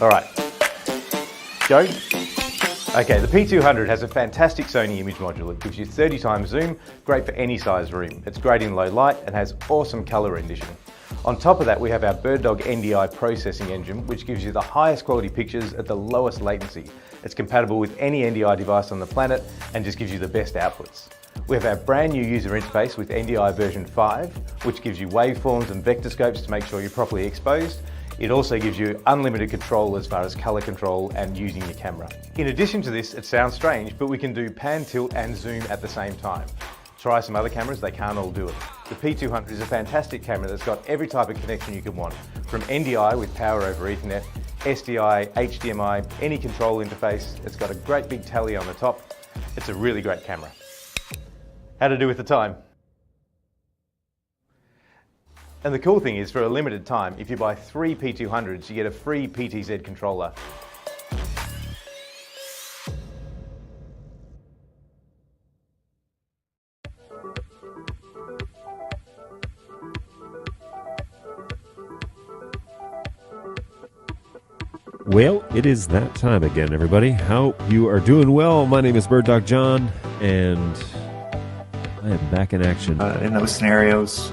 All right, go. Okay, the P200 has a fantastic Sony image module. It gives you 30 times zoom, great for any size room. It's great in low light and has awesome color rendition. On top of that, we have our BirdDog NDI processing engine, which gives you the highest quality pictures at the lowest latency. It's compatible with any NDI device on the planet and just gives you the best outputs. We have our brand new user interface with NDI version 5, which gives you waveforms and vector scopes to make sure you're properly exposed. It also gives you unlimited control as far as color control and using your camera. In addition to this, it sounds strange, but we can do pan, tilt and zoom at the same time. Try some other cameras, they can't all do it. The P200 is a fantastic camera that's got every type of connection you could want, from NDI with power over Ethernet, SDI, HDMI, any control interface. It's got a great big tally on the top. It's a really great camera. How to do with the time? And the cool thing is, for a limited time, if you buy 3 P200s, you get a free PTZ controller. Well, it is that time again, everybody. Hope you are doing well. My name is BirdDog John, and I am back in action. In those scenarios,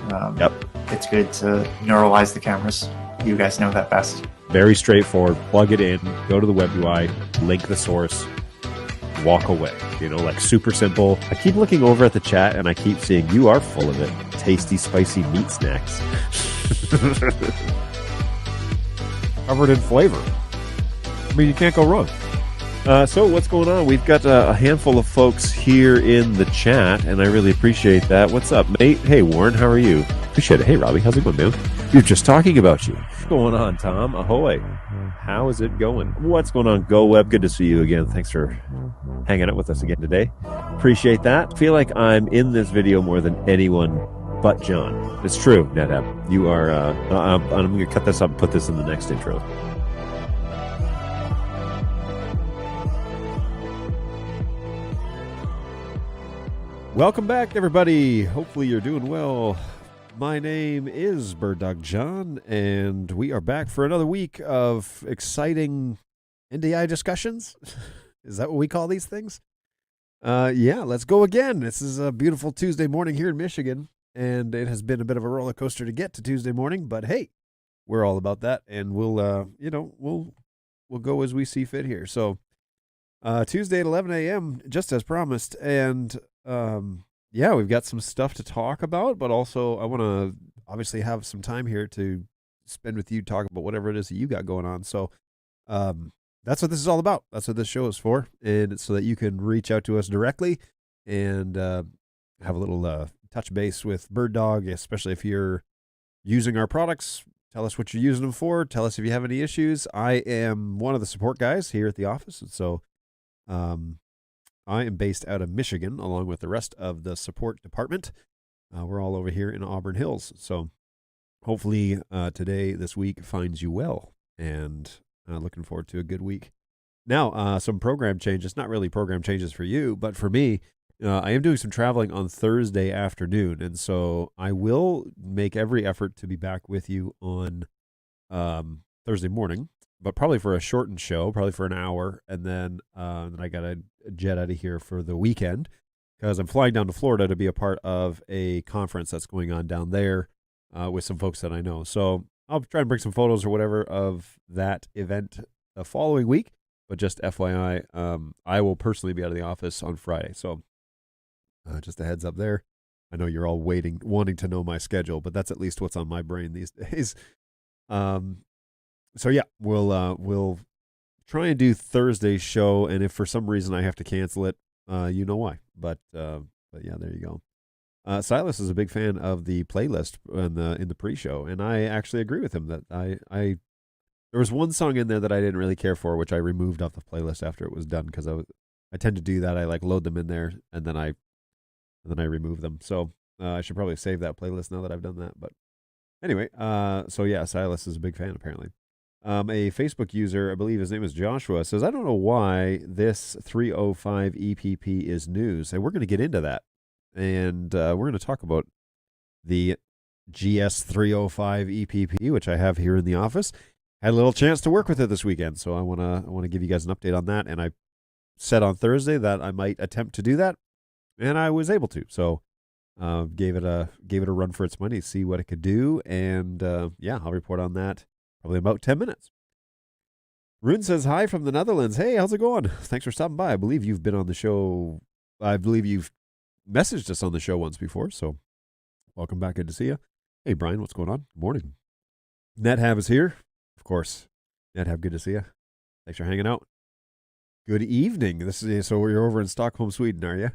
it's good to neuralize the cameras. You guys know that best. Very straightforward. Plug it in, go to the web UI, link the source, walk away. You know, like super simple. I keep looking over at the chat, and I keep seeing you are full of it. Tasty, spicy meat snacks. Covered in flavor. I mean, you can't go wrong. So what's going on? We've got a handful of folks here in the chat, and I really appreciate that. What's up, mate? Hey, Warren, how are you? Appreciate it. Hey, Robbie, how's it going, man? You're just talking about you. What's going on, Tom? Ahoy. How is it going? What's going on, GoWeb? Good to see you again. Thanks for hanging out with us again today. Appreciate that. Feel like I'm in this video more than anyone but John. It's true, NetApp. You are, I'm going to cut this up and put this in the next intro. Welcome back, everybody. Hopefully you're doing well. My name is BirdDog John, and we are back for another week of exciting NDI discussions. Is that what we call these things? Yeah, let's go again. This is a beautiful Tuesday morning here in Michigan, and it has been a bit of a roller coaster to get to Tuesday morning, but hey, we're all about that, and we'll go as we see fit here. So Tuesday at 11 a.m., just as promised, and yeah, we've got some stuff to talk about, but also I want to obviously have some time here to spend with you, talk about whatever it is that you got going on. So that's what this is all about. That's what this show is for, and it's so that you can reach out to us directly and have a little touch base with BirdDog, especially if you're using our products. Tell us what you're using them for. Tell us if you have any issues. I am one of the support guys here at the office, and so I am based out of Michigan, along with the rest of the support department. We're all over here in Auburn Hills. So hopefully this week finds you well, and looking forward to a good week. Now, some program changes, not really program changes for you, but for me, I am doing some traveling on Thursday afternoon, and so I will make every effort to be back with you on Thursday morning, but probably for a shortened show, probably for an hour, and then I got to jet out of here for the weekend because I'm flying down to Florida to be a part of a conference that's going on down there with some folks that I know. So I'll try and bring some photos or whatever of that event the following week, but just FYI, I will personally be out of the office on Friday. So just a heads up there. I know you're all wanting to know my schedule, but that's at least what's on my brain these days. So yeah, we'll try and do Thursday's show, and if for some reason I have to cancel it, you know why. But yeah, there you go. Silas is a big fan of the playlist in the pre-show, and I actually agree with him that I there was one song in there that I didn't really care for, which I removed off the playlist after it was done because I tend to do that. I like load them in there and then I remove them. So I should probably save that playlist now that I've done that. But anyway, so yeah, Silas is a big fan apparently. A Facebook user, I believe his name is Joshua, says, I don't know why this 305 EPP is news. And we're going to get into that. And we're going to talk about the GS305 EPP, which I have here in the office. had a little chance to work with it this weekend, so I wanna give you guys an update on that. And I said on Thursday that I might attempt to do that, and I was able to. So gave it a run for its money, see what it could do, and yeah, I'll report on that probably in about 10 minutes. Rune says hi from the Netherlands. Hey, how's it going? Thanks for stopping by. I believe you've been on the show. I believe you've messaged us on the show once before, so welcome back. Good to see you. Hey, Brian, what's going on? Good morning. NetHav is here. Of course. NetHav, good to see you. Thanks for hanging out. Good evening. So you're over in Stockholm, Sweden, are you?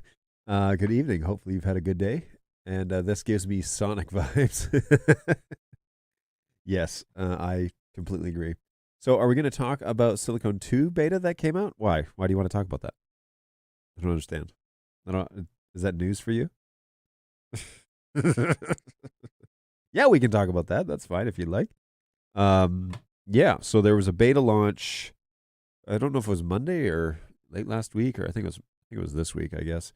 Good evening. Hopefully you've had a good day. And this gives me Sonic vibes. Yes, I completely agree. So are we going to talk about Silicon 2 beta that came out? Why? Why do you want to talk about that? I don't understand. Is that news for you? Yeah, we can talk about that. That's fine if you'd like. Yeah, so there was a beta launch. I don't know if it was Monday or late last week, or I think it was this week, I guess.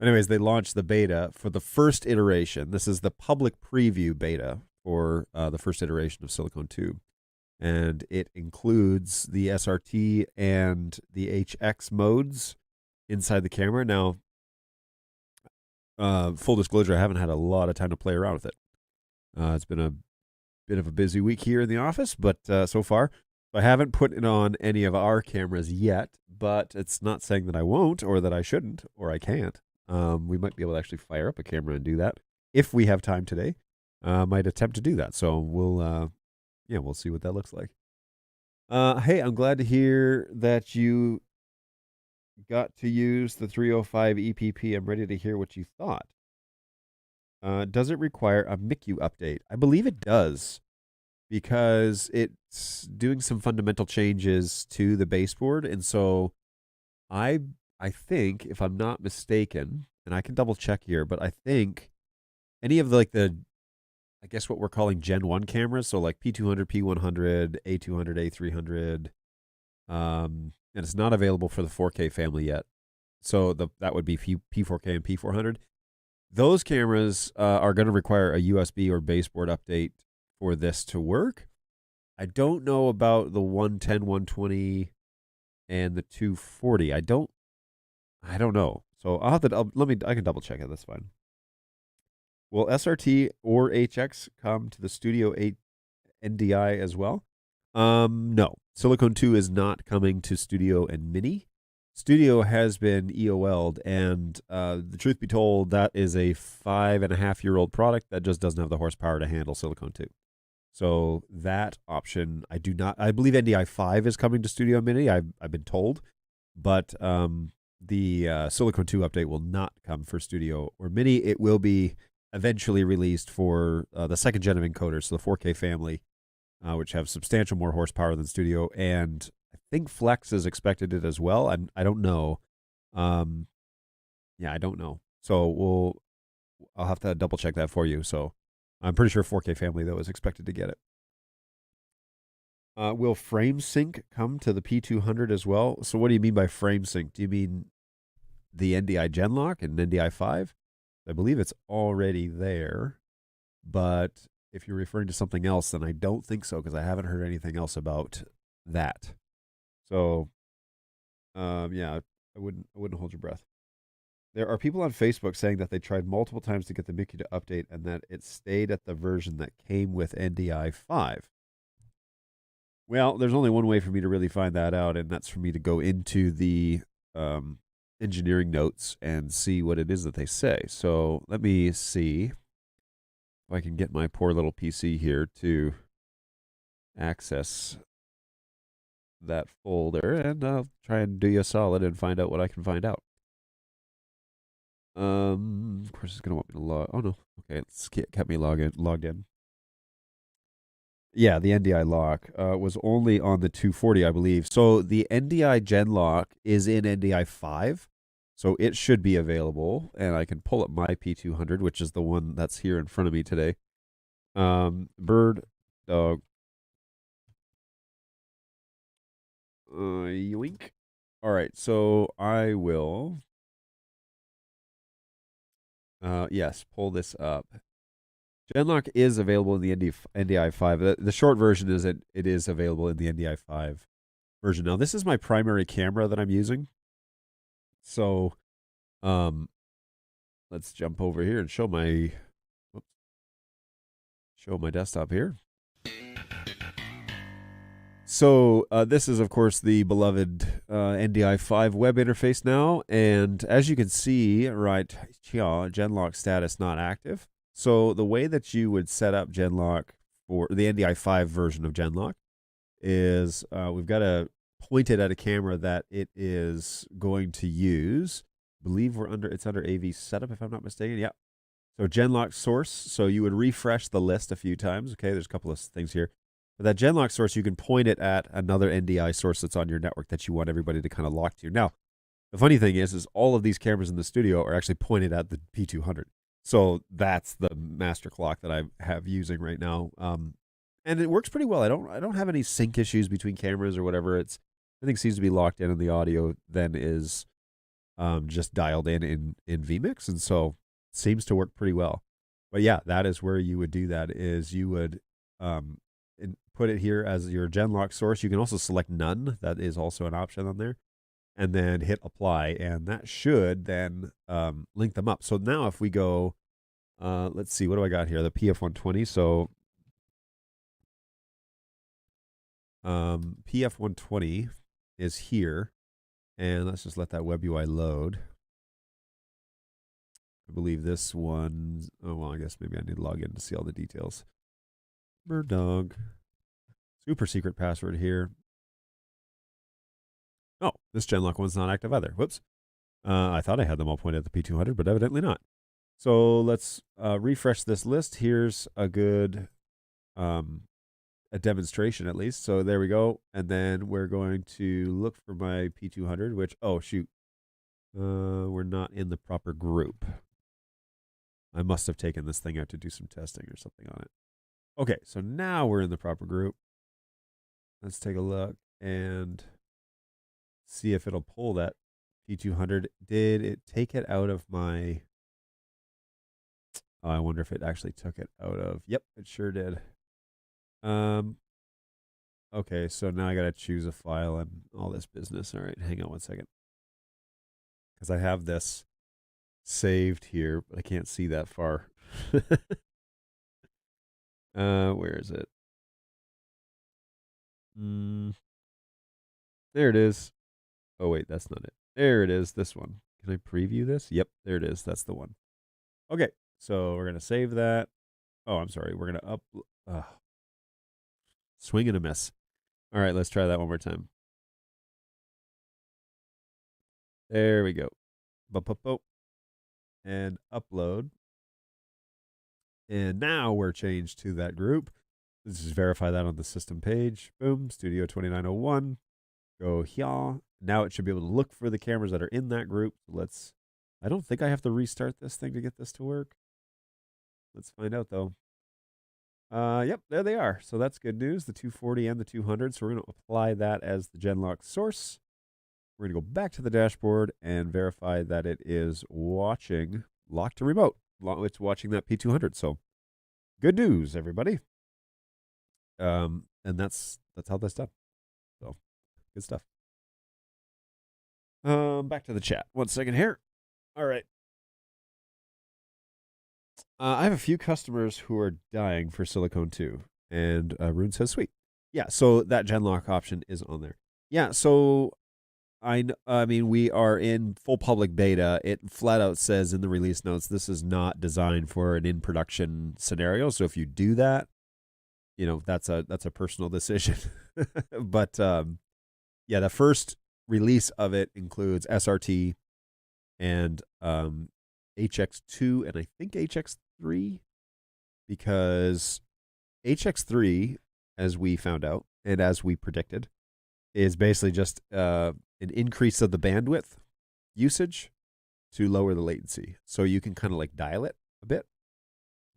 Anyways, they launched the beta for the first iteration. This is the public preview beta for the first iteration of Silicon 2. And it includes the SRT and the HX modes inside the camera. Now, full disclosure, I haven't had a lot of time to play around with it. It's been a bit of a busy week here in the office, but so far, I haven't put it on any of our cameras yet, but it's not saying that I won't or that I shouldn't or I can't. We might be able to actually fire up a camera and do that if we have time today. Might attempt to do that. So we'll see what that looks like. Hey, I'm glad to hear that you got to use the 305 EPP. I'm ready to hear what you thought. Does it require a MICU update? I believe it does, because it's doing some fundamental changes to the baseboard. And so I think, if I'm not mistaken, and I can double check here, but I think any of I guess what we're calling Gen 1 cameras, so like P200, P100, A200, A300, and it's not available for the 4K family yet. So that would be P4K and P400. Those cameras are going to require a USB or baseboard update for this to work. I don't know about the 110, 120, and the 240. I don't know. So I can double check it. That's fine. Will SRT or HX come to the Studio 8 NDI as well? No. Silicon 2 is not coming to Studio and Mini. Studio has been EOL'd, and the truth be told, that is a 5.5-year-old product that just doesn't have the horsepower to handle Silicon 2. So that option, I believe NDI 5 is coming to Studio Mini, I've been told, but the Silicon 2 update will not come for Studio or Mini. It will be eventually released for the second gen of encoders, so the 4K family, which have substantial more horsepower than Studio, and I think Flex is expected it as well. I don't know. Yeah, I don't know. So I'll have to double check that for you. So I'm pretty sure 4K family though is expected to get it. Will frame sync come to the P200 as well? So what do you mean by frame sync? Do you mean the NDI Genlock and NDI 5? I believe it's already there, but if you're referring to something else, then I don't think so, because I haven't heard anything else about that. So, yeah, I wouldn't hold your breath. There are people on Facebook saying that they tried multiple times to get the Mickey to update and that it stayed at the version that came with NDI 5. Well, there's only one way for me to really find that out, and that's for me to go into the engineering notes and see what it is that they say. So let me see if I can get my poor little PC here to access that folder, and I'll try and do you a solid and find out what I can find out. Of course, it's gonna want me to log. Oh no, okay, it's kept me logged in. Yeah, the NDI lock was only on the 240, I believe. So the NDI Genlock is in NDI 5, so it should be available, and I can pull up my P200, which is the one that's here in front of me today. Bird, dog, yoink. All right, so I will, yes, pull this up Genlock is available in the NDI5. The short version is it is available in the NDI5 version. Now, this is my primary camera that I'm using. So, let's jump over here and show my desktop here. So this is, of course, the beloved NDI5 web interface now. And as you can see right here, Genlock status not active. So the way that you would set up Genlock for the NDI5 version of Genlock is we've got to point it at a camera that it is going to use. I believe it's under AV setup, if I'm not mistaken. Yeah. So Genlock source. So you would refresh the list a few times. Okay, there's a couple of things here. But that Genlock source, you can point it at another NDI source that's on your network that you want everybody to kind of lock to. Now, the funny thing is all of these cameras in the studio are actually pointed at the P200. So that's the master clock that I have using right now. And it works pretty well. I don't have any sync issues between cameras or whatever. Everything seems to be locked in, and the audio then is just dialed in vMix, and so it seems to work pretty well. But yeah, that is where you would do that. Is you would put it here as your Genlock source. You can also select none. That is also an option on there. And then hit apply, and that should then link them up. So now if we go, let's see, what do I got here? The PF120. So PF120 is here, and let's just let that web UI load. I believe this one, oh, well, I guess maybe I need to log in to see all the details. Bird dog. Super secret password here. Oh, this Genlock one's not active either. Whoops. I thought I had them all pointed at the P200, but evidently not. So let's refresh this list. Here's a good a demonstration at least. So there we go. And then we're going to look for my P200, which, oh, shoot. We're not in the proper group. I must have taken this thing out to do some testing or something on it. Okay, so now we're in the proper group. Let's take a look and see if it'll pull that P200. Did it take it out of my... Oh, I wonder if it actually took it out of... Yep, it sure did. Okay, so now I got to choose a file and all this business. All right, hang on one second. Because I have this saved here, but I can't see that far. Where is it? There it is. Oh, wait, that's not it. There it is, this one. Can I preview this? Yep, there it is. That's the one. Okay, so we're going to save that. Oh, I'm sorry. We're going to swing and a miss. All right, let's try that one more time. There we go. And upload. And now we're changed to that group. Let's just verify that on the system page. Boom, Studio 2901. Go here. Now it should be able to look for the cameras that are in that group. I don't think I have to restart this thing to get this to work. Let's find out though. Yep, there they are. So that's good news, the 240 and the 200. So we're going to apply that as the Genlock source. We're going to go back to the dashboard and verify that it is watching lock to remote. It's watching that P200. So good news, everybody. And that's how that's done. So good stuff. Back to the chat. 1 second here. All right. I have a few customers who are dying for Silicone 2, and Rune says, sweet. Yeah, so that Genlock option is on there. Yeah, so I mean, we are in full public beta. It flat out says in the release notes, this is not designed for an in-production scenario. So if you do that, you know, that's a personal decision. But yeah, the first release of it includes SRT and HX2 and I think HX3, because HX3, as we found out and as we predicted, is basically just an increase of the bandwidth usage to lower the latency. So you can kind of like dial it a bit,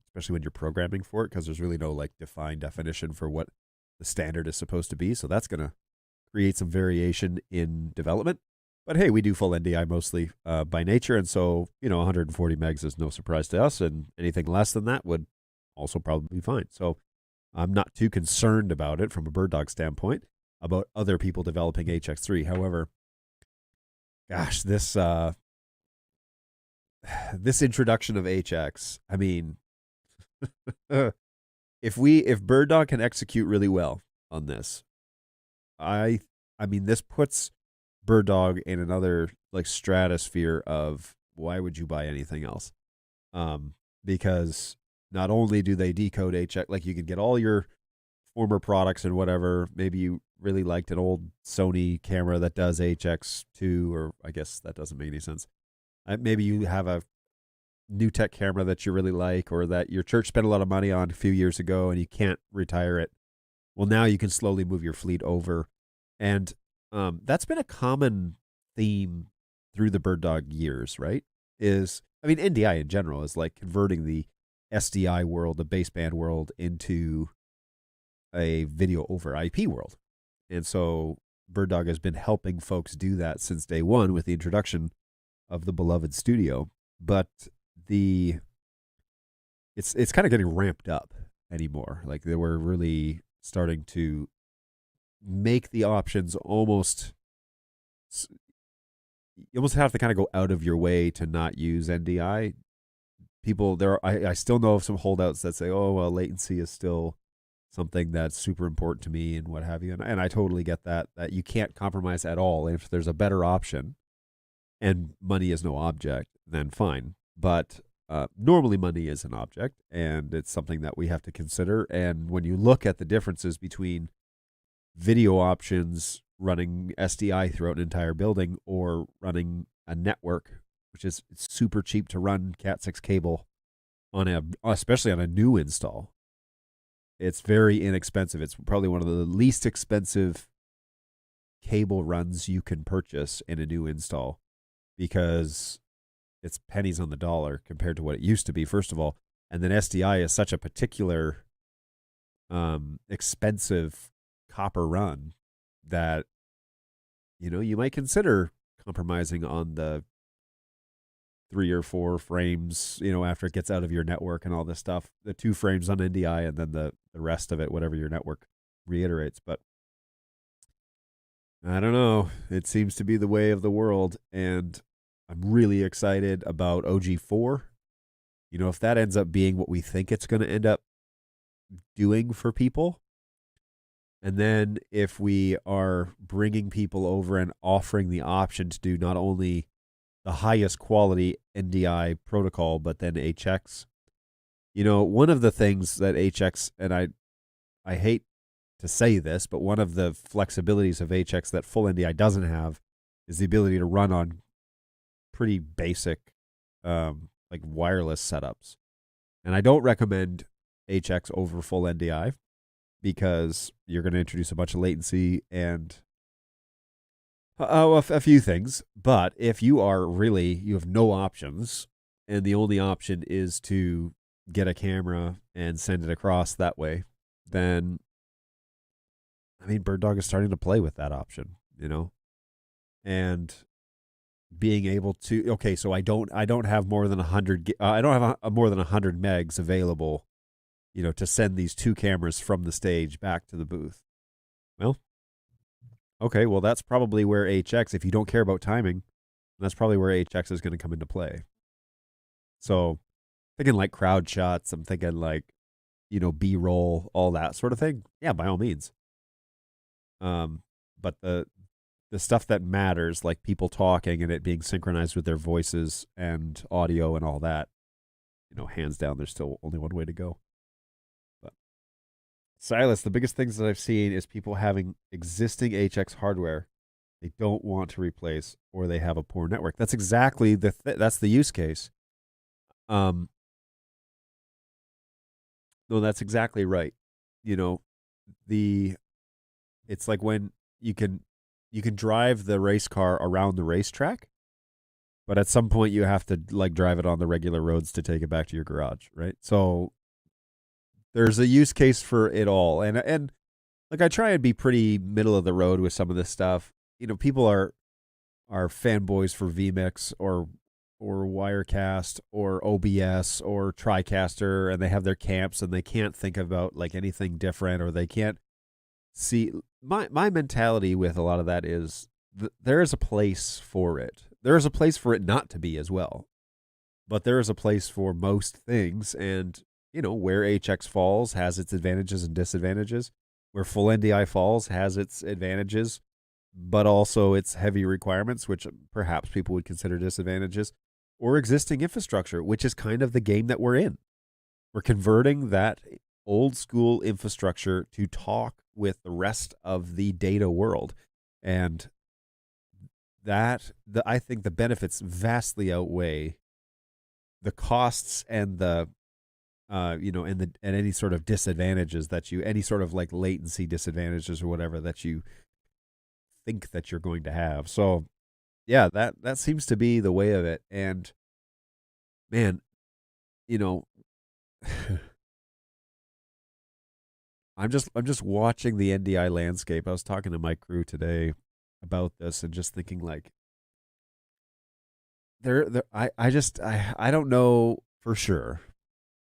especially when you're programming for it, because there's really no like defined definition for what the standard is supposed to be. So that's going to create some variation in development. But hey, we do full NDI mostly by nature. And so, you know, 140 megs is no surprise to us. And anything less than that would also probably fine. So I'm not too concerned about it from a bird dog standpoint about other people developing HX3. However, gosh, this introduction of HX, I mean, if bird dog can execute really well on this, I mean, this puts bird dog in another like stratosphere of why would you buy anything else? Because not only do they decode HX, like you can get all your former products and whatever. Maybe you really liked an old Sony camera that does HX2, or I guess that doesn't make any sense. Maybe you have a new tech camera that you really like, or that your church spent a lot of money on a few years ago and you can't retire it. Well, now you can slowly move your fleet over. And that's been a common theme through the bird dog years, right? NDI in general is like converting the SDI world, the baseband world, into a video over IP world. And so bird dog has been helping folks do that since day one with the introduction of the beloved studio. But it's kind of getting ramped up anymore. Like they were really starting to make the options almost, you almost have to kind of go out of your way to not use NDI. I still know of some holdouts that say, oh, well, latency is still something that's super important to me and what have you. And I totally get that you can't compromise at all. If there's a better option and money is no object, then fine. But normally money is an object, and it's something that we have to consider. And when you look at the differences between video options running SDI throughout an entire building or running a network, which is super cheap to run Cat6 cable especially on a new install. It's very inexpensive. It's probably one of the least expensive cable runs you can purchase in a new install because it's pennies on the dollar compared to what it used to be, first of all. And then SDI is such a particular expensive copper run that, you might consider compromising on the 3 or 4 frames, after it gets out of your network and all this stuff, the 2 frames on NDI and then the rest of it, whatever your network reiterates. But I don't know. It seems to be the way of the world. And I'm really excited about OG4. If that ends up being what we think it's going to end up doing for people, and then if we are bringing people over and offering the option to do not only the highest quality NDI protocol, but then HX. One of the things that HX, and I hate to say this, but one of the flexibilities of HX that full NDI doesn't have is the ability to run on pretty basic like wireless setups. And I don't recommend HX over full NDI because you're going to introduce a bunch of latency and a few things. But if you have no options, and the only option is to get a camera and send it across that way, then bird dog is starting to play with that option, and being able to, so I don't have more than 100 I don't have more than 100 megs available, to send these 2 cameras from the stage back to the booth. Well, okay, well, that's probably where HX, if you don't care about timing, that's probably where HX is going to come into play. So, thinking like crowd shots, I'm thinking like, B-roll, all that sort of thing. Yeah, by all means. But the stuff that matters, like people talking and it being synchronized with their voices and audio and all that, hands down, there's still only one way to go. But Silas, the biggest things that I've seen is people having existing HX hardware they don't want to replace, or they have a poor network. That's exactly that's the use case. No, that's exactly right. It's like when you can drive the race car around the racetrack, but at some point you have to like drive it on the regular roads to take it back to your garage, right? So there's a use case for it all. And like I try and be pretty middle of the road with some of this stuff. People are fanboys for vMix or or Wirecast or OBS or TriCaster, and they have their camps, and they can't think about like anything different, or they can't see. My mentality with a lot of that is there is a place for it. There is a place for it not to be as well, but there is a place for most things, and where HX falls has its advantages and disadvantages. Where full NDI falls has its advantages, but also its heavy requirements, which perhaps people would consider disadvantages, or existing infrastructure, which is kind of the game that we're in. We're converting that old school infrastructure to talk with the rest of the data world. And I think the benefits vastly outweigh the costs and the and any sort of disadvantages any sort of like latency disadvantages or whatever that you think that you're going to have. So yeah, that seems to be the way of it. And man, I'm just watching the NDI landscape. I was talking to my crew today about this and just thinking like I don't know for sure.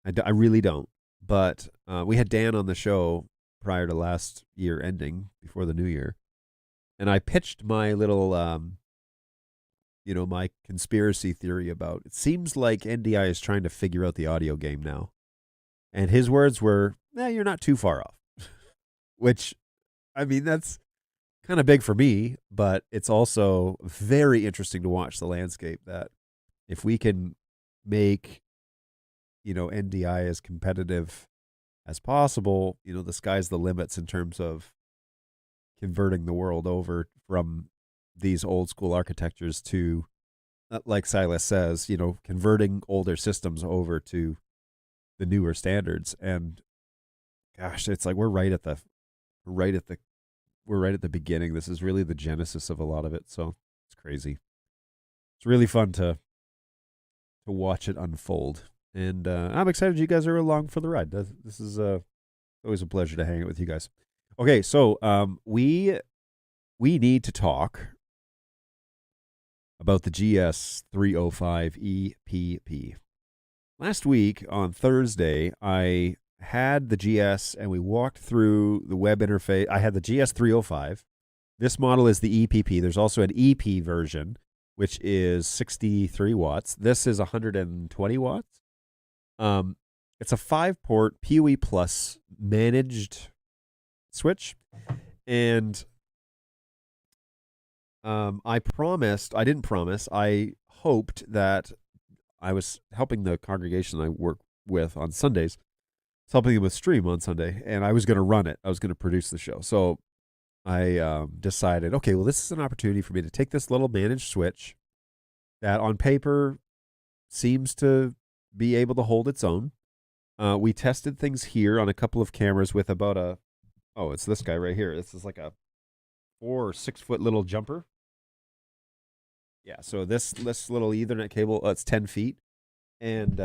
I really don't. But we had Dan on the show prior to last year ending, before the new year. And I pitched my little, my conspiracy theory about it seems like NDI is trying to figure out the audio game now. And his words were, you're not too far off. Which, I mean, that's kind of big for me, but it's also very interesting to watch the landscape that if we can make NDI as competitive as possible, the sky's the limits in terms of converting the world over from these old school architectures to, like Silas says, converting older systems over to the newer standards. And gosh, it's like we're right at the beginning. This is really the genesis of a lot of it. So it's crazy. It's really fun to watch it unfold. And I'm excited you guys are along for the ride. This is always a pleasure to hang out with you guys. Okay, so we need to talk about the GS305EPP. Last week on Thursday, I had the GS and we walked through the web interface. I had the GS305. This model is the EPP. There's also an EP version, which is 63 watts. This is 120 watts. It's a 5-port PoE Plus managed switch, and I hoped that I was helping the congregation I work with on Sundays, helping them with stream on Sunday, and I was going to run it. I was going to produce the show. So I decided, okay, well, this is an opportunity for me to take this little managed switch that on paper seems to be able to hold its own. We tested things here on a couple of cameras with about it's this guy right here. This is like a 4 or 6 foot little jumper. Yeah, so this little Ethernet cable, it's 10 feet. And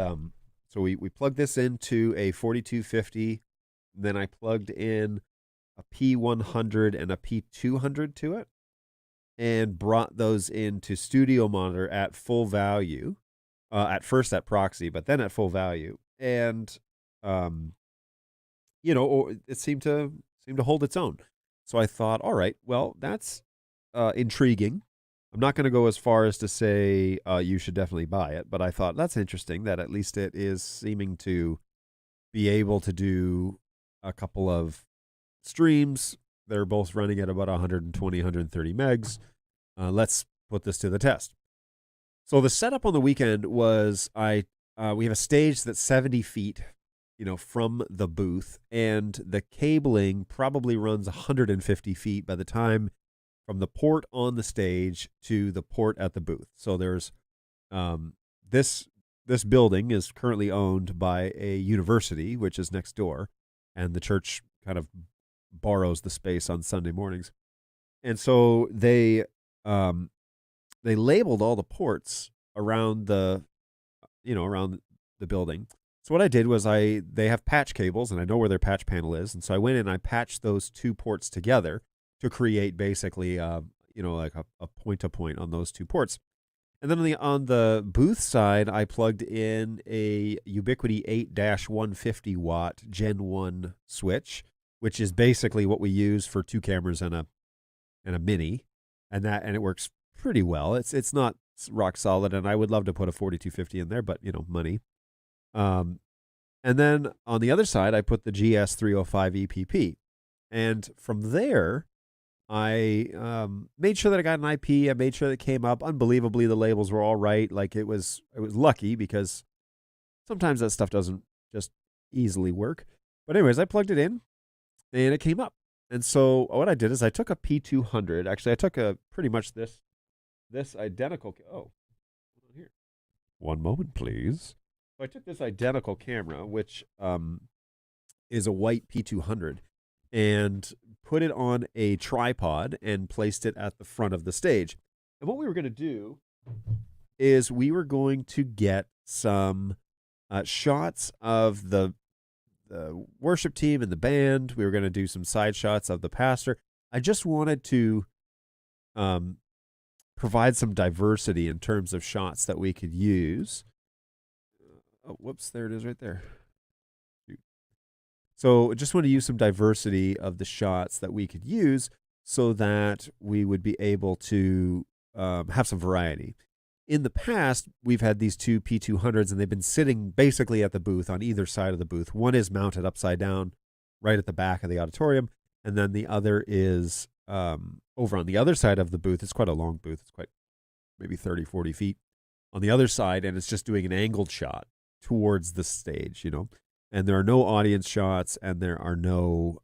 so we plugged this into a 4250. Then I plugged in a P100 and a P200 to it and brought those into Studio Monitor at full value. At first at proxy, but then at full value. And, it seemed to hold its own. So I thought, all right, well, that's intriguing. I'm not going to go as far as to say you should definitely buy it, but I thought that's interesting that at least it is seeming to be able to do a couple of streams. They're both running at about 120, 130 megs. Let's put this to the test. So the setup on the weekend was we have a stage that's 70 feet, from the booth, and the cabling probably runs 150 feet by the time from the port on the stage to the port at the booth. So there's this building is currently owned by a university, which is next door, and the church kind of borrows the space on Sunday mornings. And so they labeled all the ports around the building. So what I did was they have patch cables, and I know where their patch panel is, and so I went in and I patched those two ports together to create basically like a point to point on those two ports. And then on the booth side, I plugged in a Ubiquiti 8-150 watt Gen 1 switch, which is basically what we use for 2 cameras and a mini, and it works pretty well. It's not rock solid, and I would love to put a 4250 in there, but money. And then on the other side, I put the GS305EPP, and from there, I made sure that I got an IP. I made sure that it came up. Unbelievably, the labels were all right. Like it was lucky because sometimes that stuff doesn't just easily work. But anyways, I plugged it in, and it came up. And so what I did is I took a P200. Actually, I took pretty much this identical. Oh, here. One moment, please. So I took this identical camera, which is a white P200, and put it on a tripod and placed it at the front of the stage. And what we were going to do is we were going to get some shots of the worship team and the band. We were going to do some side shots of the pastor. I just wanted to provide some diversity in terms of shots that we could use. Oh, whoops, there it is right there. So I just want to use some diversity of the shots that we could use so that we would be able to have some variety. In the past, we've had these 2 P200s, and they've been sitting basically at the booth on either side of the booth. One is mounted upside down right at the back of the auditorium, and then the other is over on the other side of the booth. It's quite a long booth. It's quite maybe 30, 40 feet on the other side, and it's just doing an angled shot towards the stage, And there are no audience shots, and there are no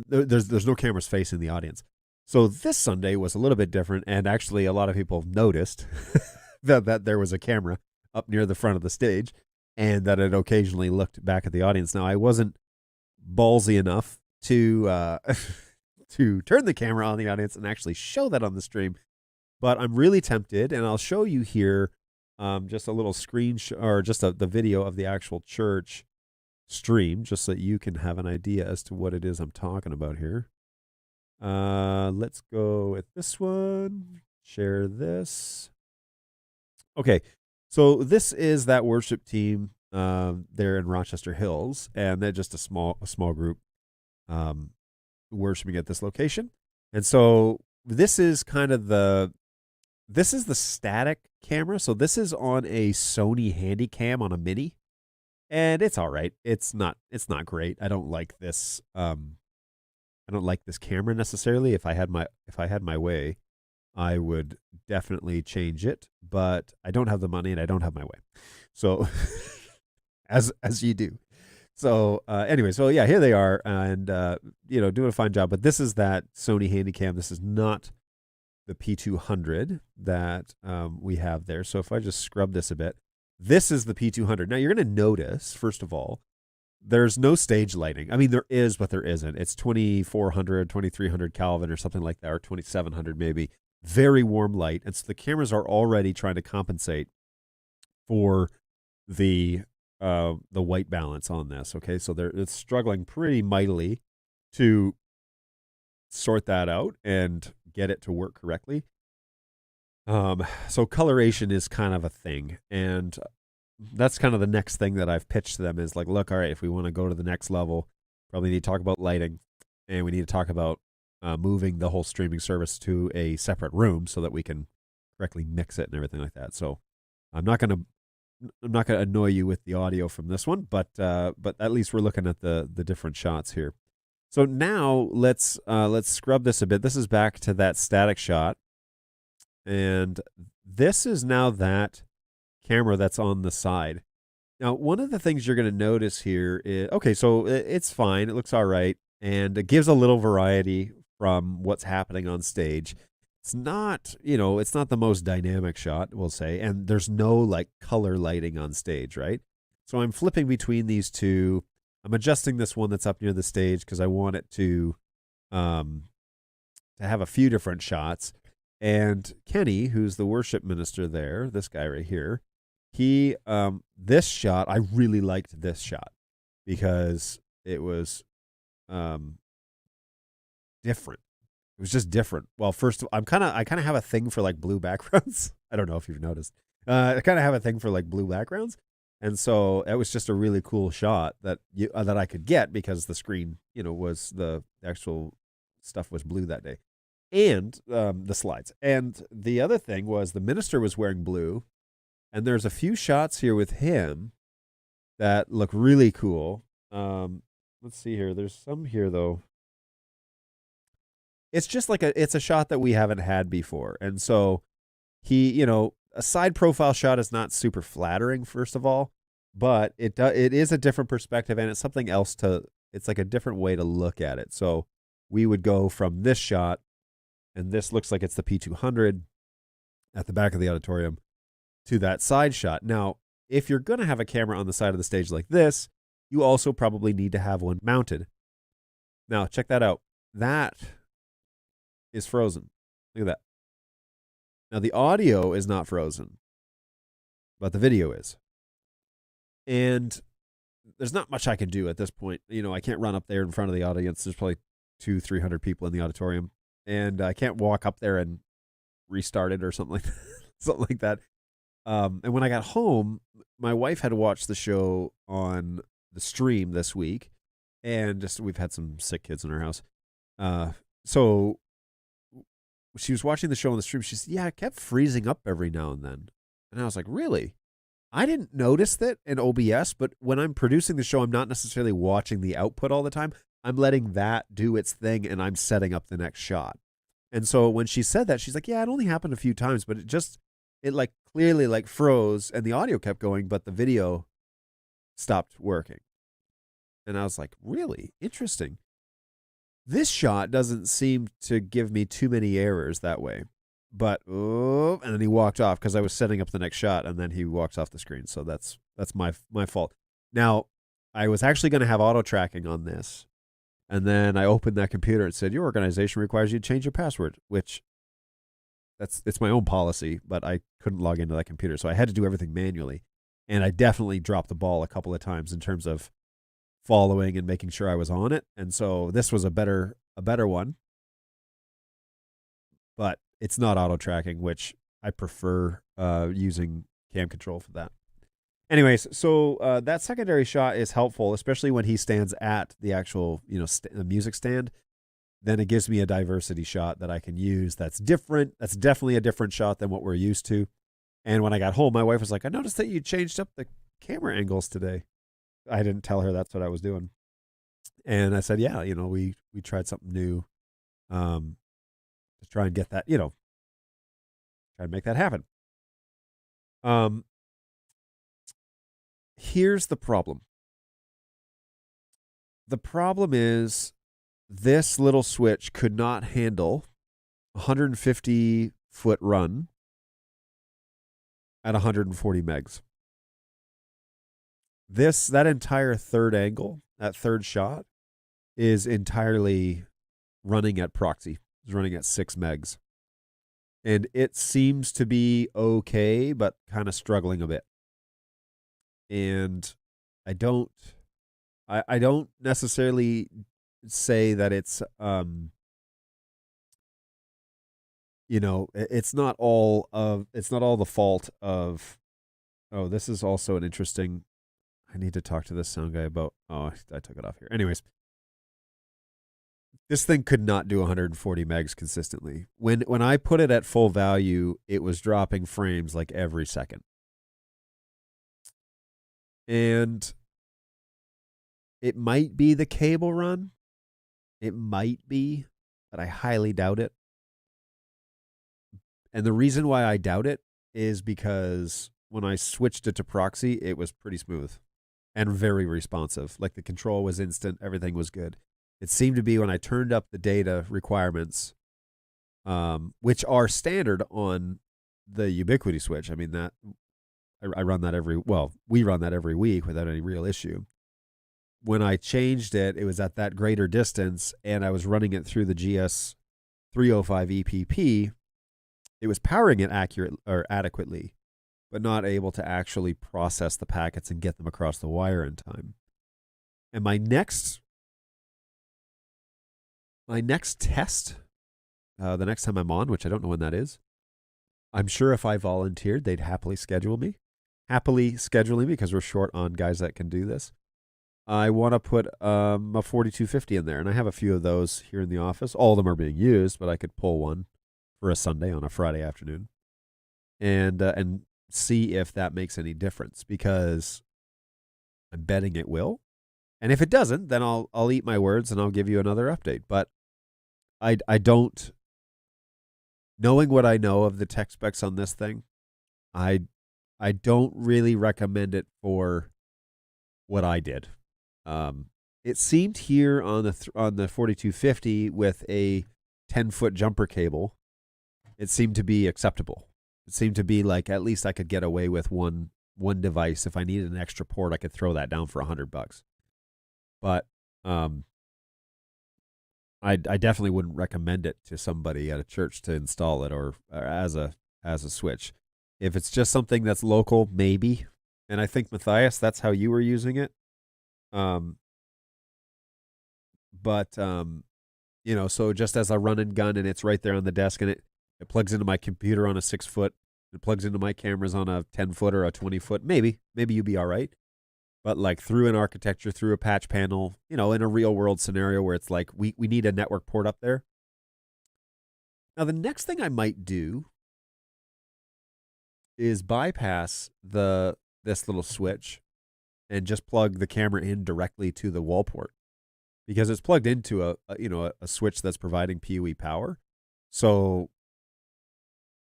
there's no cameras facing the audience. So this Sunday was a little bit different, and actually a lot of people noticed that there was a camera up near the front of the stage, and that it occasionally looked back at the audience. Now I wasn't ballsy enough to to turn the camera on the audience and actually show that on the stream, but I'm really tempted, and I'll show you here. Just a little or just the video of the actual church stream, just so that you can have an idea as to what it is I'm talking about here. Let's go with this one. Share this. Okay, so this is that worship team there in Rochester Hills, and they're just a small group worshiping at this location. And so this is kind of the static camera. So this is on a Sony Handycam on a mini, and it's all right. It's not great. I don't like this. I don't like this camera necessarily. If I had my way, I would definitely change it, but I don't have the money and I don't have my way. So as you do. So anyway, so yeah, here they are, and doing a fine job. But this is that Sony Handycam. This is not the P200 that we have there. So if I just scrub this a bit, this is the P200. Now you're going to notice, first of all, there's no stage lighting. I mean, there is, but there isn't. It's 2400, 2300 Kelvin or something like that, or 2700 maybe. Very warm light. And so the cameras are already trying to compensate for the white balance on this. Okay, so it's struggling pretty mightily to sort that out and get it to work correctly. So coloration is kind of a thing, and that's kind of the next thing that I've pitched to them is like, look, all right, if we want to go to the next level, probably need to talk about lighting, and we need to talk about moving the whole streaming service to a separate room so that we can correctly mix it and everything like that. So I'm not gonna annoy you with the audio from this one, but at least we're looking at the different shots here. So now let's scrub this a bit. This is back to that static shot, and this is now that camera that's on the side. Now, one of the things you're going to notice here is, okay, so it's fine. It looks all right, and it gives a little variety from what's happening on stage. It's not, it's not the most dynamic shot, we'll say, and there's no like color lighting on stage, right? So I'm flipping between these two. I'm adjusting this one that's up near the stage because I want it to have a few different shots. And Kenny, who's the worship minister there, this guy right here, he this shot, I really liked this shot because it was different. It was just different. Well, first, I kind of have a thing for like blue backgrounds. I don't know if you've noticed. I kind of have a thing for like blue backgrounds, and so it was just a really cool shot that that I could get because the screen, was the actual stuff was blue that day, and the slides. And the other thing was the minister was wearing blue, and there's a few shots here with him that look really cool. Let's see here. There's some here though. It's just like it's a shot that we haven't had before. And so he, a side profile shot is not super flattering, first of all, but it is a different perspective, and it's something else it's like a different way to look at it. So we would go from this shot, and this looks like it's the P200 at the back of the auditorium, to that side shot. Now, if you're going to have a camera on the side of the stage like this, you also probably need to have one mounted. Now, check that out. That is frozen. Look at that. Now, the audio is not frozen, but the video is. And there's not much I can do at this point. I can't run up there in front of the audience. There's probably 200-300 people in the auditorium. And I can't walk up there and restart it or something like that. Something like that. And when I got home, my wife had watched the show on the stream this week. And we've had some sick kids in our house. So she was watching the show on the stream. She said, yeah, it kept freezing up every now and then. And I was like, really? I didn't notice that in OBS, but when I'm producing the show, I'm not necessarily watching the output all the time. I'm letting that do its thing, and I'm setting up the next shot. And so when she said that, she's like, yeah, it only happened a few times, but it like clearly like froze, and the audio kept going, but the video stopped working. And I was like, really? Interesting. This shot doesn't seem to give me too many errors that way. But, and then he walked off because I was setting up the next shot, and then he walks off the screen. So that's my fault. Now, I was actually going to have auto tracking on this. And then I opened that computer and said, your organization requires you to change your password, which it's my own policy, but I couldn't log into that computer. So I had to do everything manually. And I definitely dropped the ball a couple of times in terms of following and making sure I was on it. And so this was a better one. But it's not auto tracking, which I prefer using cam control for that. Anyways, so that secondary shot is helpful, especially when he stands at the actual, the music stand. Then it gives me a diversity shot that I can use that's different. That's definitely a different shot than what we're used to. And when I got home, my wife was like, I noticed that you changed up the camera angles today. I didn't tell her that's what I was doing. And I said, yeah, we tried something new to try and get that, try and make that happen. Here's the problem. The problem is this little switch could not handle a 150-foot run at 140 megs. That entire third angle, that third shot, is entirely running at proxy. It's running at 6 megs. And it seems to be okay, but kind of struggling a bit. And I don't necessarily say that it's it's not all the fault of. Oh, this is also an interesting. I need to talk to this sound guy about. Oh, I took it off here. Anyways, this thing could not do 140 megs consistently. When I put it at full value, it was dropping frames like every second. And it might be the cable run. It might be, but I highly doubt it. And the reason why I doubt it is because when I switched it to proxy, it was pretty smooth and very responsive. Like the control was instant. Everything was good. It seemed to be when I turned up the data requirements, which are standard on the Ubiquity switch. I mean, that I run that we run that every week without any real issue. When I changed it, it was at that greater distance, and I was running it through the GS305EPP. It was powering it adequately, but not able to actually process the packets and get them across the wire in time. And my next test the next time I'm on, which I don't know when that is. I'm sure if I volunteered, they'd happily schedule me. Happily scheduling me because we're short on guys that can do this. I want to put a 4250 in there, and I have a few of those here in the office. All of them are being used, but I could pull one for a Sunday on a Friday afternoon, and see if that makes any difference, because I'm betting it will. And if it doesn't, then I'll eat my words and I'll give you another update. But I don't, knowing what I know of the tech specs on this thing, I don't really recommend it for what I did. It seemed here on the 4250 with a 10-foot jumper cable, it seemed to be acceptable. It seemed to be like at least I could get away with one device. If I needed an extra port, I could throw that down for $100. But I definitely wouldn't recommend it to somebody at a church to install it or as a switch. If it's just something that's local, maybe. And I think, Matthias, that's how you were using it. So just as a run and gun, and it's right there on the desk, and it plugs into my computer on a 6-foot, it plugs into my cameras on a 10-foot or a 20-foot, maybe you'd be all right. But like through an architecture, through a patch panel, in a real world scenario where it's like we need a network port up there. Now, the next thing I might do is bypass this little switch and just plug the camera in directly to the wall port, because it's plugged into a switch that's providing PoE power. So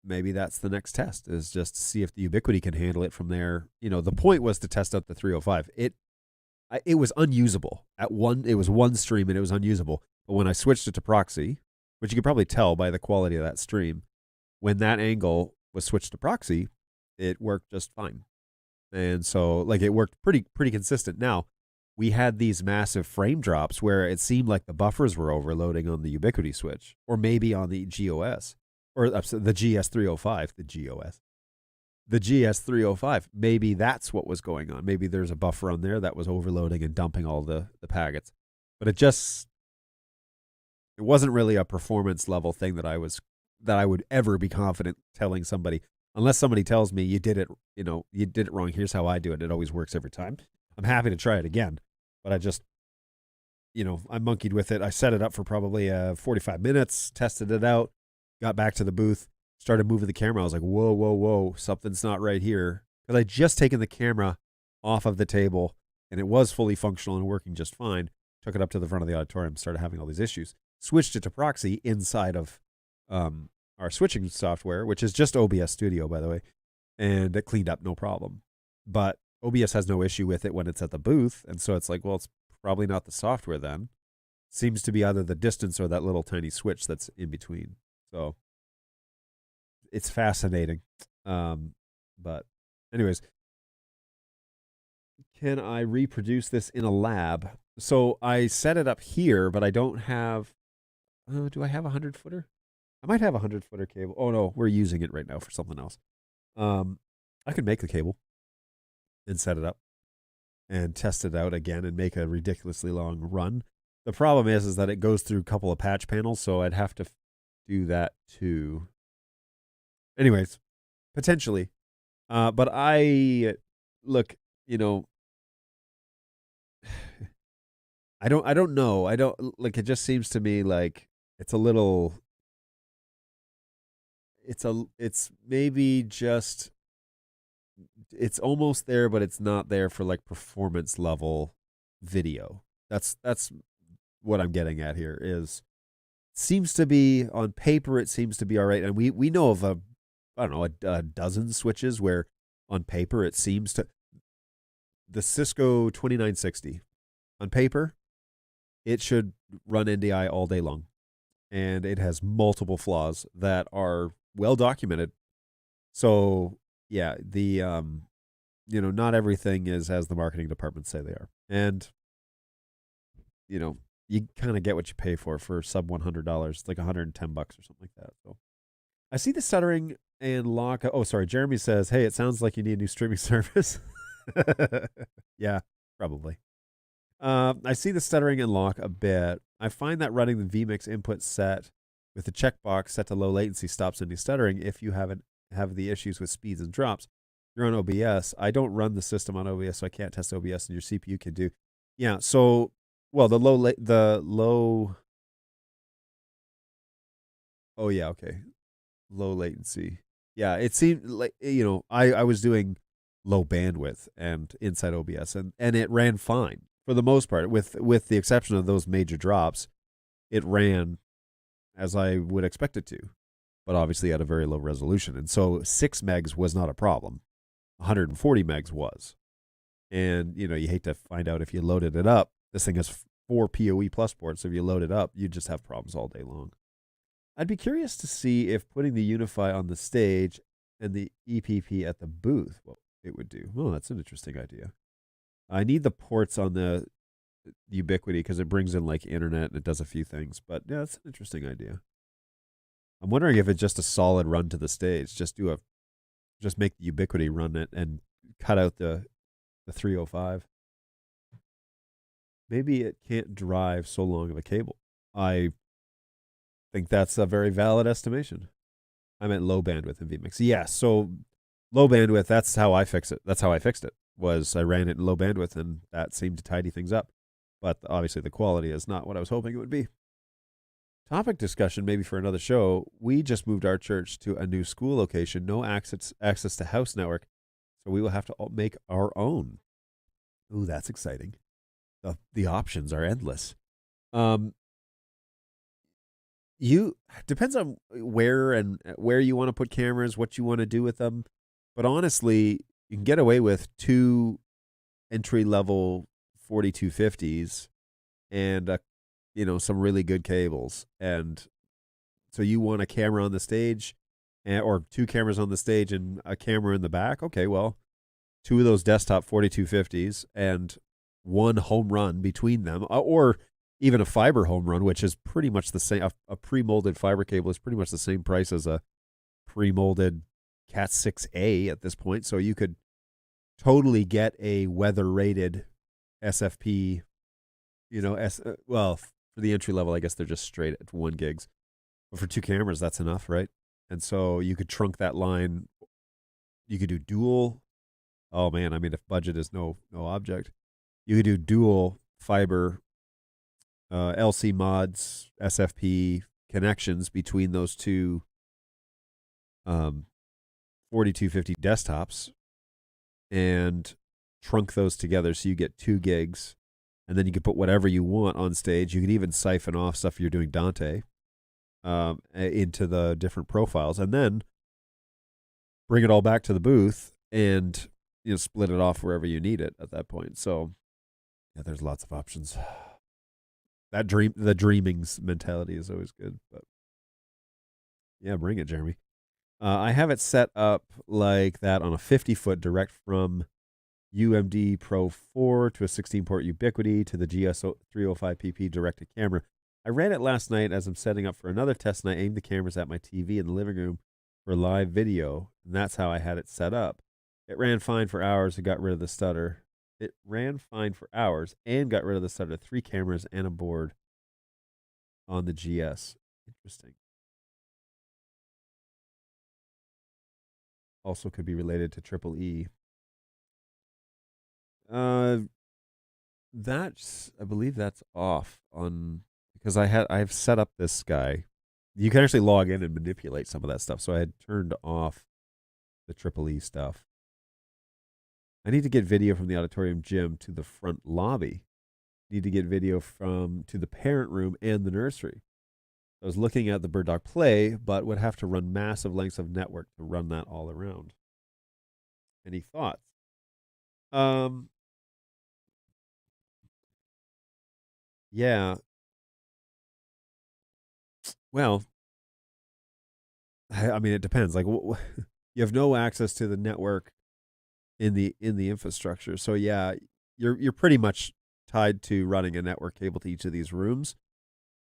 maybe that's the next test, is just to see if the Ubiquiti can handle it from there. The point was to test out the 305. It was unusable it was one stream and it was unusable. But when I switched it to proxy, which you could probably tell by the quality of that stream, when that angle was switched to proxy, it worked just fine. And so like it worked pretty consistent. Now, we had these massive frame drops where it seemed like the buffers were overloading on the Ubiquiti switch, or maybe on the GOS, or the GS305, the GS305. Maybe that's what was going on. Maybe there's a buffer on there that was overloading and dumping all the packets. But it wasn't really a performance level thing that I would ever be confident telling somebody, unless somebody tells me you did it wrong. Here's how I do it. It always works every time. I'm happy to try it again, but I just, I monkeyed with it. I set it up for probably 45 minutes, tested it out, got back to the booth, started moving the camera. I was like, whoa, something's not right here. Because I'd just taken the camera off of the table and it was fully functional and working just fine. Took it up to the front of the auditorium, started having all these issues. Switched it to proxy inside of our switching software, which is just OBS Studio, by the way, and it cleaned up no problem. But OBS has no issue with it when it's at the booth, and so it's like, well, it's probably not the software then. Seems to be either the distance or that little tiny switch that's in between. So it's fascinating. But anyways, can I reproduce this in a lab? So I set it up here, but I don't have, do I have a 100-footer? I might have a 100-footer cable. Oh no, we're using it right now for something else. I could make the cable and set it up and test it out again and make a ridiculously long run. The problem is that it goes through a couple of patch panels, so I'd have to do that too. Anyways, potentially. But I look, I don't know. I don't like, it just seems to me like it's a little, it's maybe just, it's almost there, but it's not there for like performance level video. That's what I'm getting at here. Is seems to be on paper, it seems to be all right, and we know of a dozen switches where on paper it seems to. The Cisco 2960 on paper, it should run NDI all day long, and it has multiple flaws that are well documented. So yeah, the not everything is as the marketing department say they are, and you kind of get what you pay for sub $100, like $110 or something like that. So I see the stuttering and lock. Oh, sorry, Jeremy says, "Hey, it sounds like you need a new streaming service." Yeah, probably. I see the stuttering and lock a bit. I find that running the vMix input set with the checkbox set to low latency stops any stuttering if you have the issues with speeds and drops. You're on OBS. I don't run the system on OBS, so I can't test OBS, and your CPU can do. Yeah, so, well, the low. Oh, yeah, okay. Low latency. Yeah, it seemed like, I was doing low bandwidth and inside OBS, and it ran fine for the most part, with the exception of those major drops. It ran as I would expect it to, but obviously at a very low resolution. And so 6 megs was not a problem. 140 megs was. And, you hate to find out if you loaded it up. This thing has 4 PoE plus ports. So if you load it up, you just have problems all day long. I'd be curious to see if putting the Unify on the stage and the EPP at the booth, what it would do. Oh, that's an interesting idea. I need the ports on the Ubiquity because it brings in like internet and it does a few things. But yeah, that's an interesting idea. I'm wondering if it's just a solid run to the stage. Just make the Ubiquity run it and cut out the 305. Maybe it can't drive so long of a cable. I think that's a very valid estimation. I meant low bandwidth in vMix. Yeah, so low bandwidth, that's how I fix it. That's how I fixed it. Was I ran it in low bandwidth, and that seemed to tidy things up. But obviously the quality is not what I was hoping it would be. Topic discussion maybe for another show. We just moved our church to a new school location, no access to house network, so we will have to make our own. Ooh, that's exciting. The options are endless. Depends on where you want to put cameras, what you want to do with them. But honestly, you can get away with 2 entry-level 4250s and some really good cables. And so you want a camera on the stage, or 2 cameras on the stage and a camera in the back. Okay, well, 2 of those desktop 4250s and 1 home run between them, or even a fiber home run, which is pretty much the same. A pre-molded fiber cable is pretty much the same price as a pre-molded Cat 6A at this point. So you could totally get a weather-rated SFP, for the entry level, I guess they're just straight at 1 gigs. But for 2 cameras, that's enough, right? And so you could trunk that line. You could do dual. Oh man, I mean, if budget is no object, you could do dual fiber LC mods, SFP connections between those 2 4250 desktops and trunk those together so you get 2 gigs. And then you can put whatever you want on stage. You can even siphon off stuff you're doing Dante into the different profiles, and then bring it all back to the booth and split it off wherever you need it at that point. So yeah, there's lots of options. The dreaming's mentality is always good, but yeah, bring it, Jeremy. I have it set up like that on a 50-foot direct from UMD Pro 4 to a 16-port Ubiquity to the GS305EPP direct-to camera. I ran it last night as I'm setting up for another test, and I aimed the cameras at my TV in the living room for live video, and that's how I had it set up. It ran fine for hours and got rid of the stutter. 3 cameras and a board on the GS. Interesting. Also could be related to Triple E. I believe that's off on, because I've set up this guy. You can actually log in and manipulate some of that stuff. So I had turned off the Triple E stuff. I need to get video from the auditorium gym to the front lobby. Need to get video to the parent room and the nursery. I was looking at the Bird Dog Play, but would have to run massive lengths of network to run that all around. Any thoughts? Yeah. Well, I mean, it depends. Like, you have no access to the network in the infrastructure, so yeah, you're pretty much tied to running a network cable to each of these rooms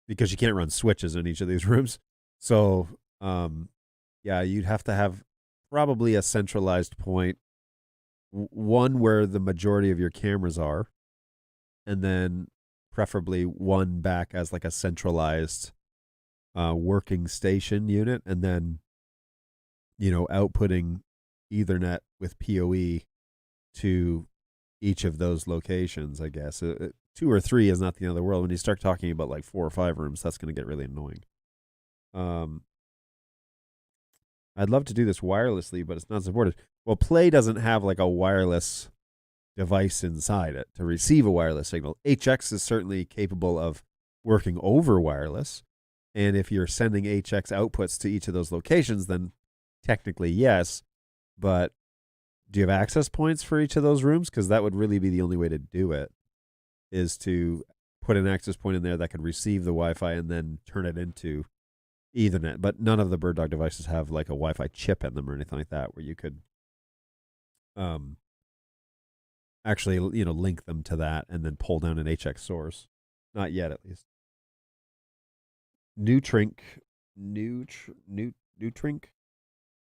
because you can't run switches in each of these rooms. So, yeah, you'd have to have probably a centralized point, one where the majority of your cameras are, and then preferably one back as like a centralized working station unit, and then outputting Ethernet with PoE to each of those locations. I guess 2 or 3 is not the end of the world. When you start talking about like 4 or 5 rooms, that's going to get really annoying. I'd love to do this wirelessly, but it's not supported. Well, Play doesn't have like a wireless device inside it to receive a wireless signal. HX is certainly capable of working over wireless. And if you're sending HX outputs to each of those locations, then technically yes. But do you have access points for each of those rooms? Because that would really be the only way to do it, is to put an access point in there that could receive the Wi-Fi and then turn it into Ethernet. But none of the BirdDog devices have like a Wi-Fi chip in them or anything like that, where you could actually link them to that and then pull down an HX source. Not yet, at least. Nutrink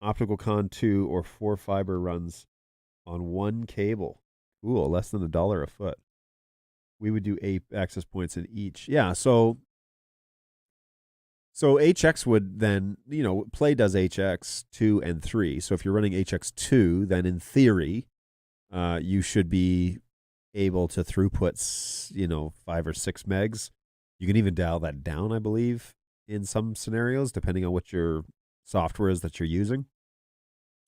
optical con 2 or 4 fiber runs on 1 cable. Cool, less than $1 a foot. We would do 8 access points in each. Yeah, so HX would then, Play does HX 2 and 3. So if you're running HX 2, then in theory, you should be able to throughput, 5 or 6 megs. You can even dial that down, I believe, in some scenarios, depending on what your software is that you're using.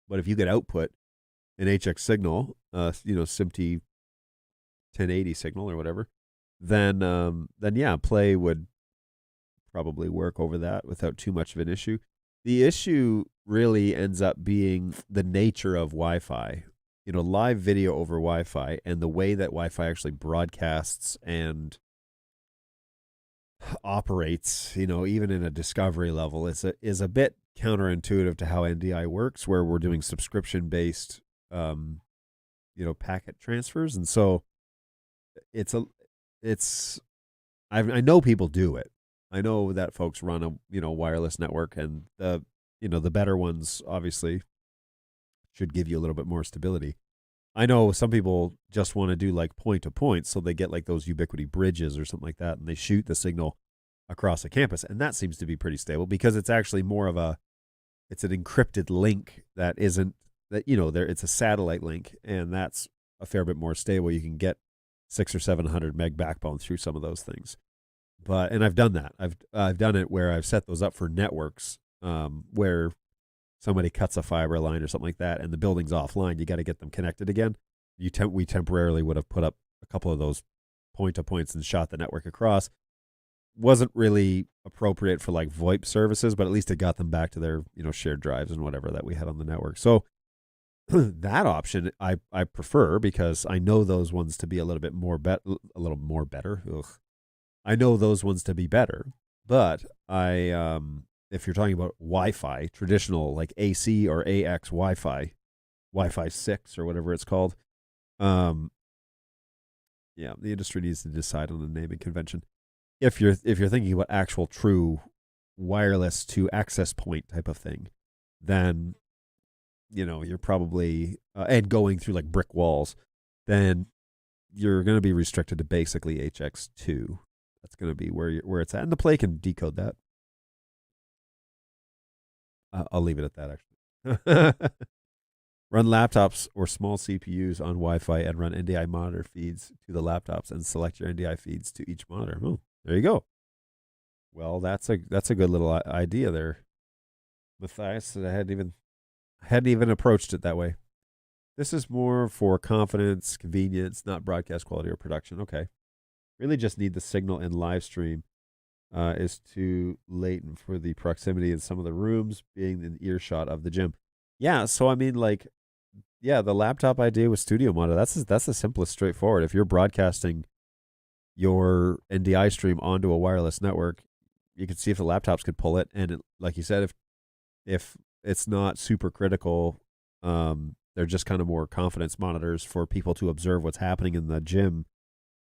But if you could output an HX signal, SMPTE 1080 signal or whatever, then yeah, Play would probably work over that without too much of an issue. The issue really ends up being the nature of Wi-Fi. Live video over Wi-Fi and the way that Wi-Fi actually broadcasts and operates, even in a discovery level, is a bit counterintuitive to how NDI works, where we're doing subscription-based, packet transfers, and so I know people do it. I know that folks run a wireless network, and the better ones obviously should give you a little bit more stability. I know some people just want to do like point to point, so they get like those Ubiquity bridges or something like that, and they shoot the signal across a campus, and that seems to be pretty stable because it's actually more of it's an encrypted link that isn't it's a satellite link, and that's a fair bit more stable. You can get 600 or 700 meg backbone through some of those things. And I've done that. I've done it where I've set those up for networks where somebody cuts a fiber line or something like that, and the building's offline. You got to get them connected again. We temporarily would have put up a couple of those point-to-points and shot the network across. Wasn't really appropriate for like VoIP services, but at least it got them back to their shared drives and whatever that we had on the network. So that option I prefer, because I know those ones to be a little more better. Ugh. I know those ones to be better, but if you're talking about Wi-Fi, traditional like AC or AX Wi-Fi 6 or whatever it's called, yeah, the industry needs to decide on the naming convention. If you're thinking about actual true wireless to access point type of thing, then you're probably and going through like brick walls, then you're going to be restricted to basically HX2. That's going to be where it's at, and the Play can decode that. I'll leave it at that, actually. Run laptops or small CPUs on Wi-Fi and run NDI monitor feeds to the laptops and select your NDI feeds to each monitor. Oh, there you go. Well, that's a good little idea there, Matthias. I hadn't even approached it that way. This is more for confidence, convenience, not broadcast quality or production. Okay. Really just need the signal in live stream. Is too latent for the proximity in some of the rooms being in earshot of the gym. Yeah, so I mean, the laptop idea with Studio Monitor, that's the simplest, straightforward. If you're broadcasting your NDI stream onto a wireless network, you can see if the laptops could pull it. And like you said, if it's not super critical, they're just kind of more confidence monitors for people to observe what's happening in the gym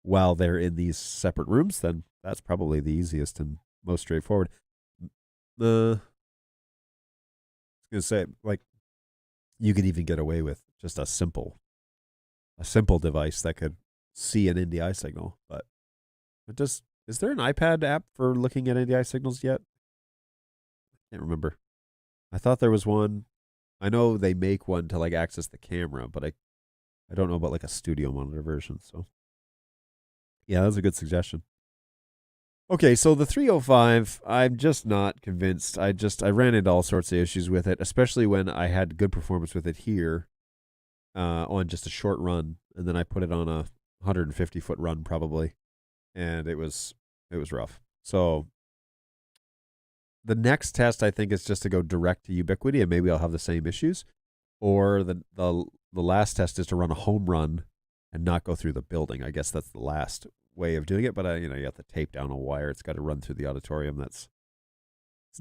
while they're in these separate rooms, then that's probably the easiest and most straightforward. I was going to say, like, you could even get away with just a simple device that could see an NDI signal. But is there an iPad app for looking at NDI signals yet? Can't remember. I thought there was one. I know they make one to like access the camera, but I don't know about like a studio monitor version. So yeah, that was a good suggestion. Okay, so the 305, I'm just not convinced. I ran into all sorts of issues with it, especially when I had good performance with it here on just a short run, and then I put it on a 150-foot run probably, and it was rough. So the next test I think is just to go direct to Ubiquiti, and maybe I'll have the same issues. Or the last test is to run a home run and not go through the building. I guess that's the last way of doing it. But you have to tape down a wire. It's got to run through the auditorium. It's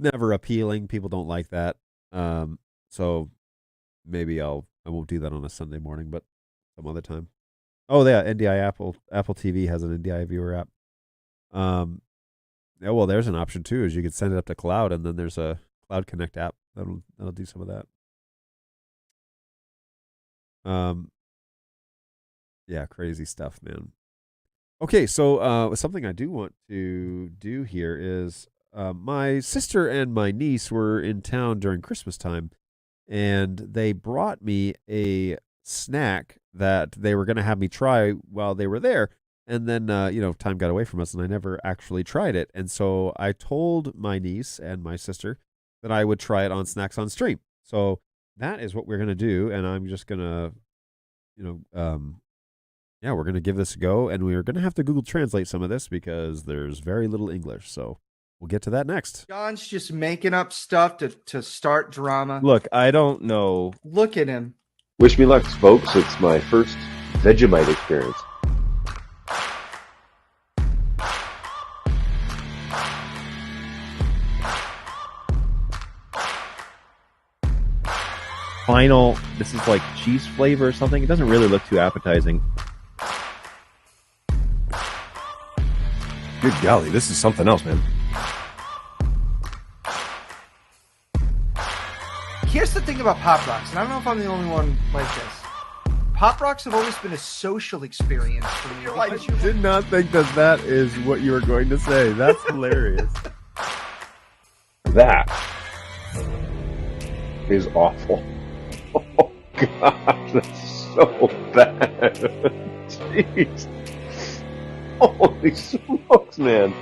never appealing. People don't like that. So maybe I won't do that on a Sunday morning, but some other time. Oh yeah, NDI Apple TV has an NDI viewer app. Yeah, well, there's an option too, is you could send it up to cloud, and then there's a Cloud Connect app that'll do some of that. Yeah, crazy stuff, man. Okay, so something I do want to do here is my sister and my niece were in town during Christmas time, and they brought me a snack that they were going to have me try while they were there. And then, time got away from us, and I never actually tried it. And so I told my niece and my sister that I would try it on Snacks on Stream. So that is what we're going to do, and I'm just going to, we're going to give this a go, and we're going to have to Google Translate some of this because there's very little English. So we'll get to that next. John's just making up stuff to start drama. Look, I don't know. Look at him. Wish me luck, folks. It's my first Vegemite experience. Final, this is like cheese flavor or something. It doesn't really look too appetizing. Good golly, this is something else, man. Here's the thing about Pop Rocks, and I don't know if I'm the only one like this. Pop Rocks have always been a social experience for me. I did not think that is what you were going to say. That's hilarious. That is awful. Oh, God, that's so bad. Jeez. Holy smokes, man.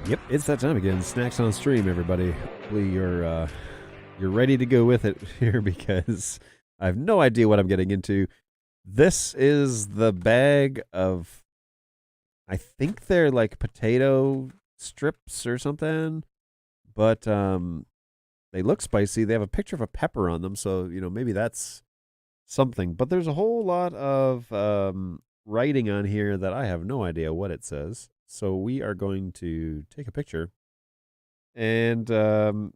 Yep, it's that time again. Snacks on Stream, everybody. Hopefully you're ready to go with it here because I have no idea what I'm getting into. This is the bag of, I think they're like potato strips or something, but they look spicy. They have a picture of a pepper on them, so maybe that's something. But there's a whole lot of writing on here that I have no idea what it says. So we are going to take a picture, and oh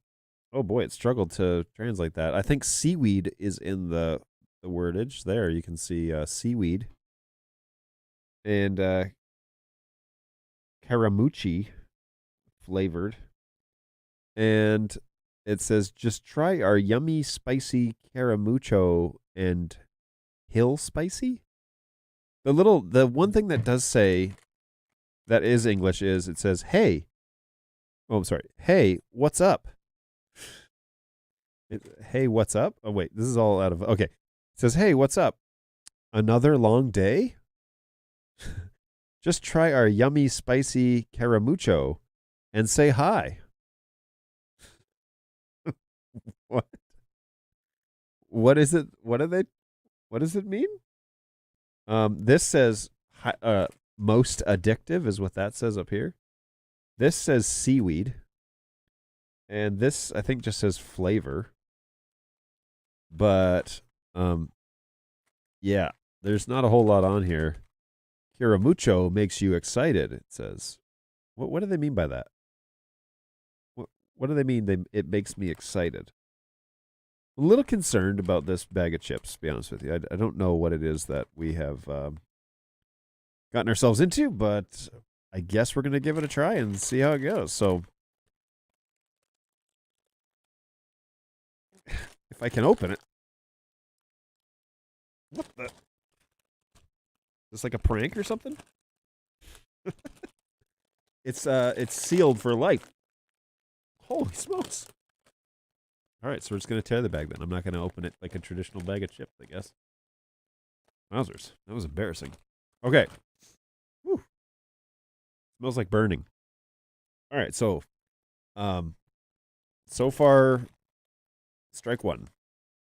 boy, it struggled to translate that. I think seaweed is in the wordage there. You can see seaweed and caramucci flavored. And it says, just try our yummy, spicy caramucho and hill spicy. The one thing that does say that is English is it says, hey. Oh, I'm sorry. Hey, what's up? Hey, what's up? Oh, wait, this is all out of, okay. It says, hey, what's up? Another long day? Just try our yummy, spicy caramucho and say hi. What? What is it? What does it mean? This says most addictive is what that says up here. This says seaweed. And this, I think, just says flavor. But, yeah, there's not a whole lot on here. Caramucho makes you excited, it says. What do they mean by that? What do they mean it makes me excited? A little concerned about this bag of chips, to be honest with you. I don't know what it is that we have gotten ourselves into, but I guess we're going to give it a try and see how it goes. So, if I can open it. What the? Is this like a prank or something? it's sealed for life. Holy smokes! All right, so we're just gonna tear the bag then. I'm not gonna open it like a traditional bag of chips, I guess. Wowzers, that was embarrassing. Okay. Whew. Smells like burning. All right, so, so far, strike one.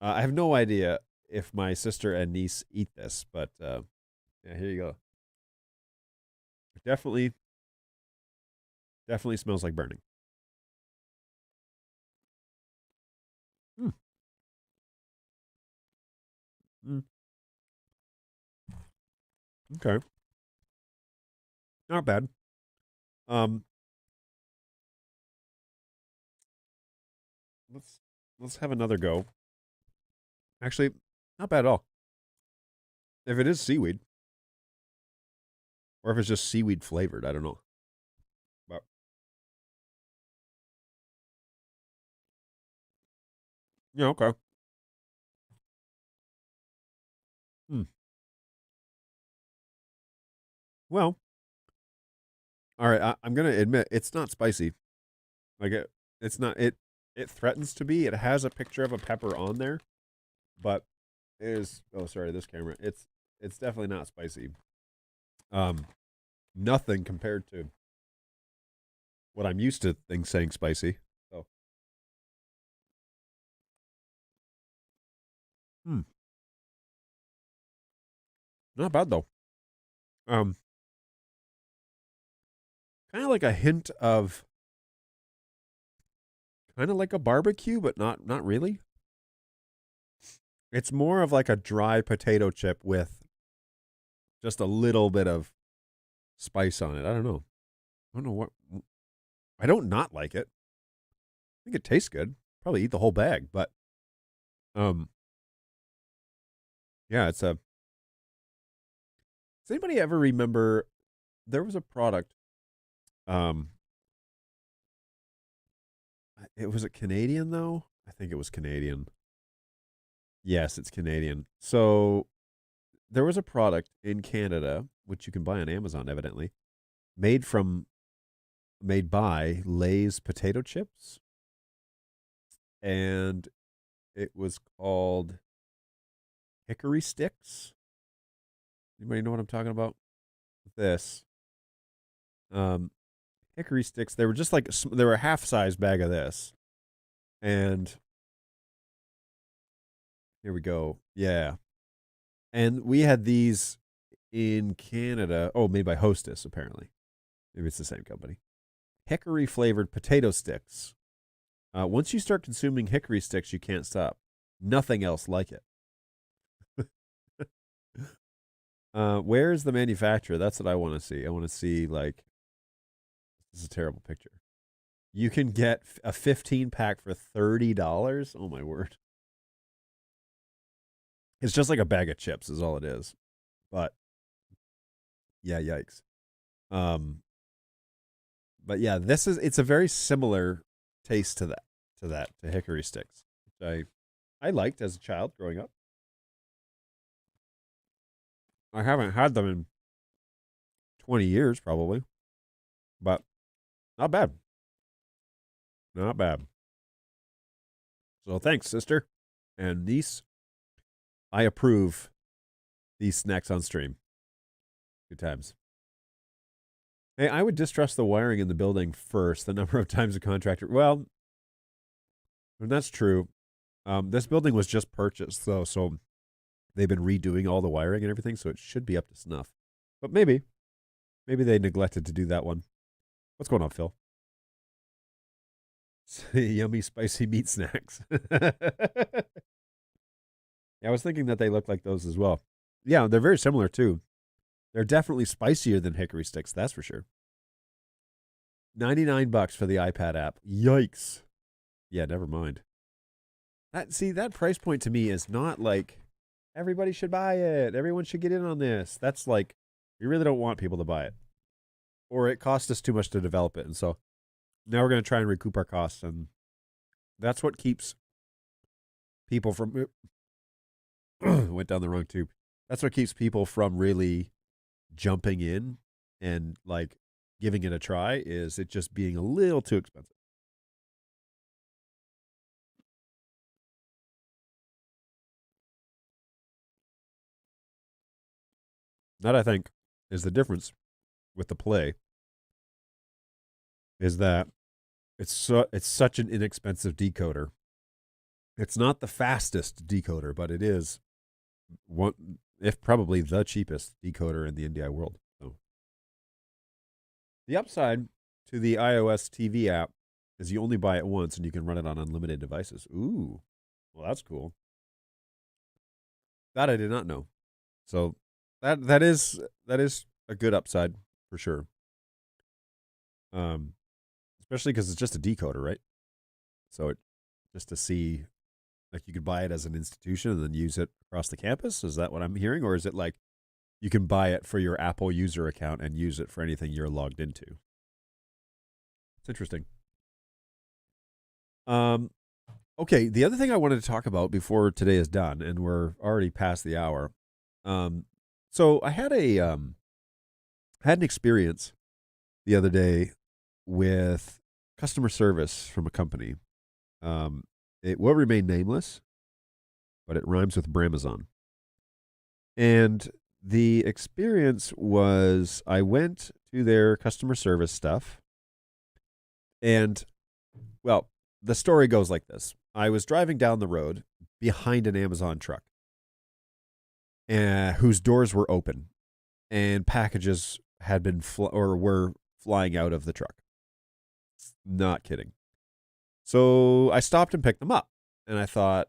I have no idea if my sister and niece eat this, but yeah, here you go. Definitely smells like burning. Mm. Mm. Okay. Not bad. Let's have another go. Actually, not bad at all. If it is seaweed, or if it's just seaweed flavored, I don't know. But yeah, okay. Hmm. Well, all right. I'm gonna admit it's not spicy. Like it's not. It threatens to be. It has a picture of a pepper on there, but it is. Oh, sorry, this camera. It's definitely not spicy. Nothing compared to what I'm used to things saying spicy. So, not bad though. Kind of like a hint of, kind of like a barbecue, but not really. It's more of like a dry potato chip with just a little bit of spice on it. I don't know. I don't know what. I don't not like it. I think it tastes good. Probably eat the whole bag, but yeah, it's a. Does anybody ever remember there was a product? It was it Canadian though? I think it was Canadian. Yes, it's Canadian. So there was a product in Canada which you can buy on Amazon, evidently, made by Lay's potato chips, and it was called Hickory Sticks. Anybody know what I'm talking about? This, Hickory Sticks. They were just like they were a half-size bag of this, and here we go. Yeah, and we had these in Canada. Oh, made by Hostess, apparently. Maybe it's the same company. Hickory flavored potato sticks. Once you start consuming hickory sticks, you can't stop. Nothing else like it. Where is the manufacturer? That's what I want to see. I want to see, like, this is a terrible picture. You can get a 15 pack for $30. Oh my word. It's just like a bag of chips is all it is. But yeah, yikes. But yeah, it's a very similar taste to hickory sticks, which I liked as a child growing up. I haven't had them in 20 years probably, but not bad. Not bad. So thanks, sister and niece. I approve these snacks on stream. Good times. Hey, I would distrust the wiring in the building first. The number of times a contractor. Well, that's true. This building was just purchased, though, so they've been redoing all the wiring and everything, so it should be up to snuff. But maybe they neglected to do that one. What's going on, Phil? Yummy, spicy meat snacks. Yeah, I was thinking that they look like those as well. Yeah, they're very similar, too. They're definitely spicier than hickory sticks, that's for sure. $99 for the iPad app. Yikes. Yeah, never mind. That price point to me is not like everybody should buy it. Everyone should get in on this. That's like, you really don't want people to buy it. Or it cost us too much to develop it. And so now we're going to try and recoup our costs. And that's what keeps people from... went down the wrong tube. That's what keeps people from really jumping in and like giving it a try is it just being a little too expensive. That, I think, is the difference with the Play, is that it's such an inexpensive decoder. It's not the fastest decoder, but it is one, if probably the cheapest decoder in the NDI world. So, the upside to the iOS TV app is you only buy it once and you can run it on unlimited devices. Ooh, well, that's cool. That I did not know. So that is a good upside for sure. Especially because it's just a decoder, right? So it just to see, like, you could buy it as an institution and then use it across the campus. Is that what I'm hearing, or is it like you can buy it for your Apple user account and use it for anything you're logged into? It's interesting. Okay, the other thing I wanted to talk about before today is done, and we're already past the hour. So I had an experience the other day with customer service from a company. It will remain nameless, but it rhymes with Bramazon. And the experience was I went to their customer service stuff, and, well, the story goes like this. I was driving down the road behind an Amazon truck whose doors were open, and packages had been were flying out of the truck. Not kidding. So I stopped and picked them up, and I thought,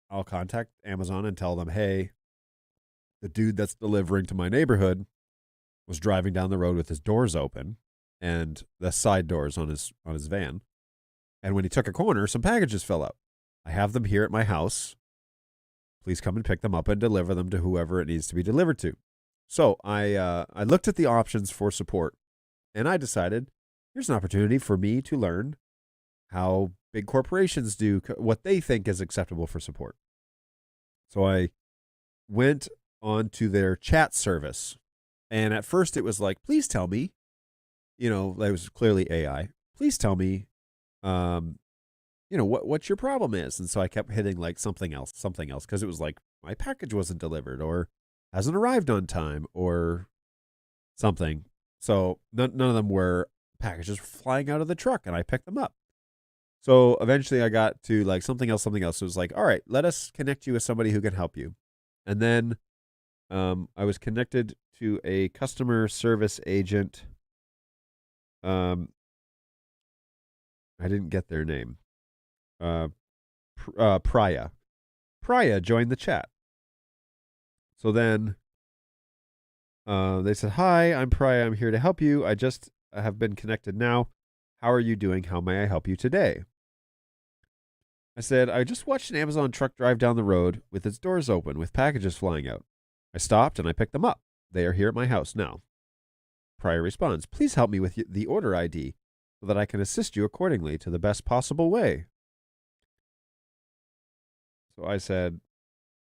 I'll contact Amazon and tell them, hey, the dude that's delivering to my neighborhood was driving down the road with his doors open and the side doors on his van. And when he took a corner, some packages fell out. I have them here at my house. Please come and pick them up and deliver them to whoever it needs to be delivered to. So I looked at the options for support, and I decided here's an opportunity for me to learn how big corporations do, what they think is acceptable for support. So I went on to their chat service, and at first it was like, please tell me, it was clearly AI. Please tell me, what your problem is. And so I kept hitting like something else, because it was like my package wasn't delivered or hasn't arrived on time or something. So none of them were packages flying out of the truck, and I picked them up. So eventually I got to like something else. So it was like, all right, let us connect you with somebody who can help you. And then I was connected to a customer service agent. I didn't get their name. Priya. Priya joined the chat. So then they said, hi, I'm Priya. I'm here to help you. I just have been connected now. How are you doing? How may I help you today? I said, I just watched an Amazon truck drive down the road with its doors open with packages flying out. I stopped and I picked them up. They are here at my house now. Priya responds, please help me with the order ID so that I can assist you accordingly to the best possible way. So I said,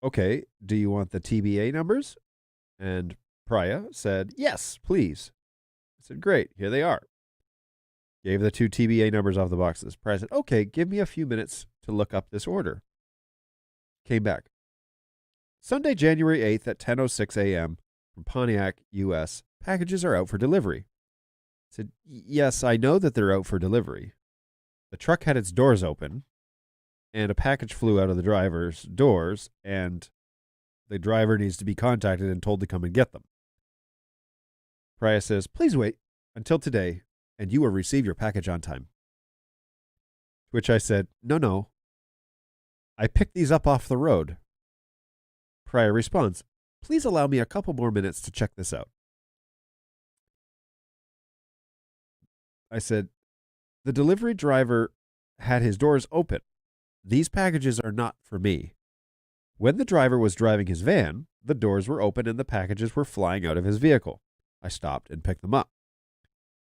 okay, do you want the TBA numbers? And Priya said, yes, please. I said, great, here they are. Gave the 2 TBA numbers off the boxes. Priya said, okay, give me a few minutes to look up this order. Came back. Sunday, January 8th at 10:06 a.m. from Pontiac, U.S. Packages are out for delivery. I said, yes, I know that they're out for delivery. The truck had its doors open, and a package flew out of the driver's doors, and the driver needs to be contacted and told to come and get them. Priya says, please wait until today, and you will receive your package on time. To which I said, no. I picked these up off the road. Priya responds, please allow me a couple more minutes to check this out. I said, the delivery driver had his doors open. These packages are not for me. When the driver was driving his van, the doors were open and the packages were flying out of his vehicle. I stopped and picked them up.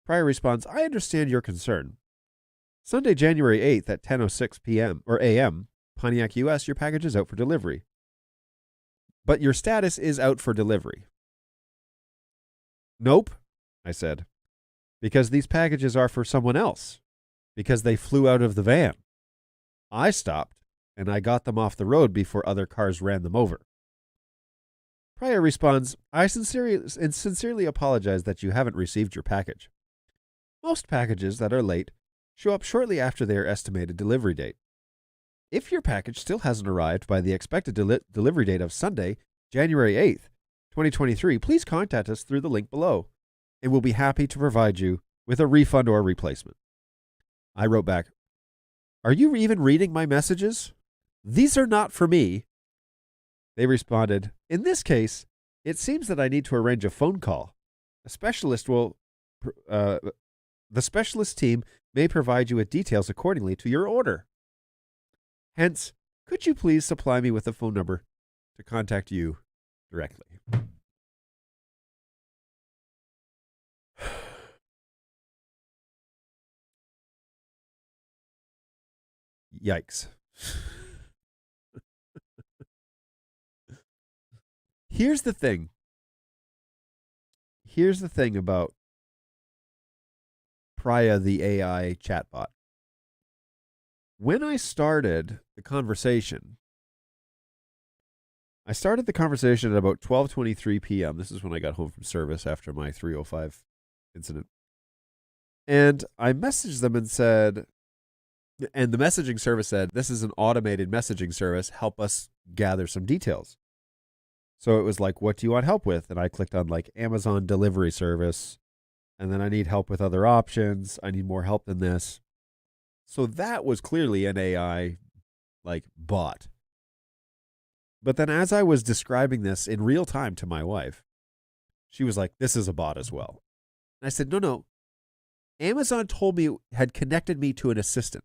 Priya responds, I understand your concern. Sunday, January 8th at 10:06 p.m. or a.m., Pontiac, U.S., your package is out for delivery. But your status is out for delivery. Nope, I said. because these packages are for someone else because they flew out of the van. I stopped and I got them off the road before other cars ran them over. Priya responds, I sincerely apologize that you haven't received your package. Most packages that are late show up shortly after their estimated delivery date. If your package still hasn't arrived by the expected delivery date of Sunday, January 8th, 2023, please contact us through the link below, and we'll be happy to provide you with a refund or replacement. I wrote back, are you even reading my messages? These are not for me. They responded, in this case, it seems that I need to arrange a phone call. The specialist team may provide you with details accordingly to your order. Hence, could you please supply me with a phone number to contact you directly? Yikes. Here's the thing. Here's the thing about Priya, the AI chatbot. When I started the conversation, at about 12:23 p.m. This is when I got home from service after my 305 incident. And I messaged them and said, and the messaging service said, this is an automated messaging service. Help us gather some details. So it was like, what do you want help with? And I clicked on like Amazon delivery service. And then I need help with other options. I need more help than this. So that was clearly an AI like bot. But then as I was describing this in real time to my wife, she was like, this is a bot as well. And I said, no. Amazon told me, had connected me to an assistant,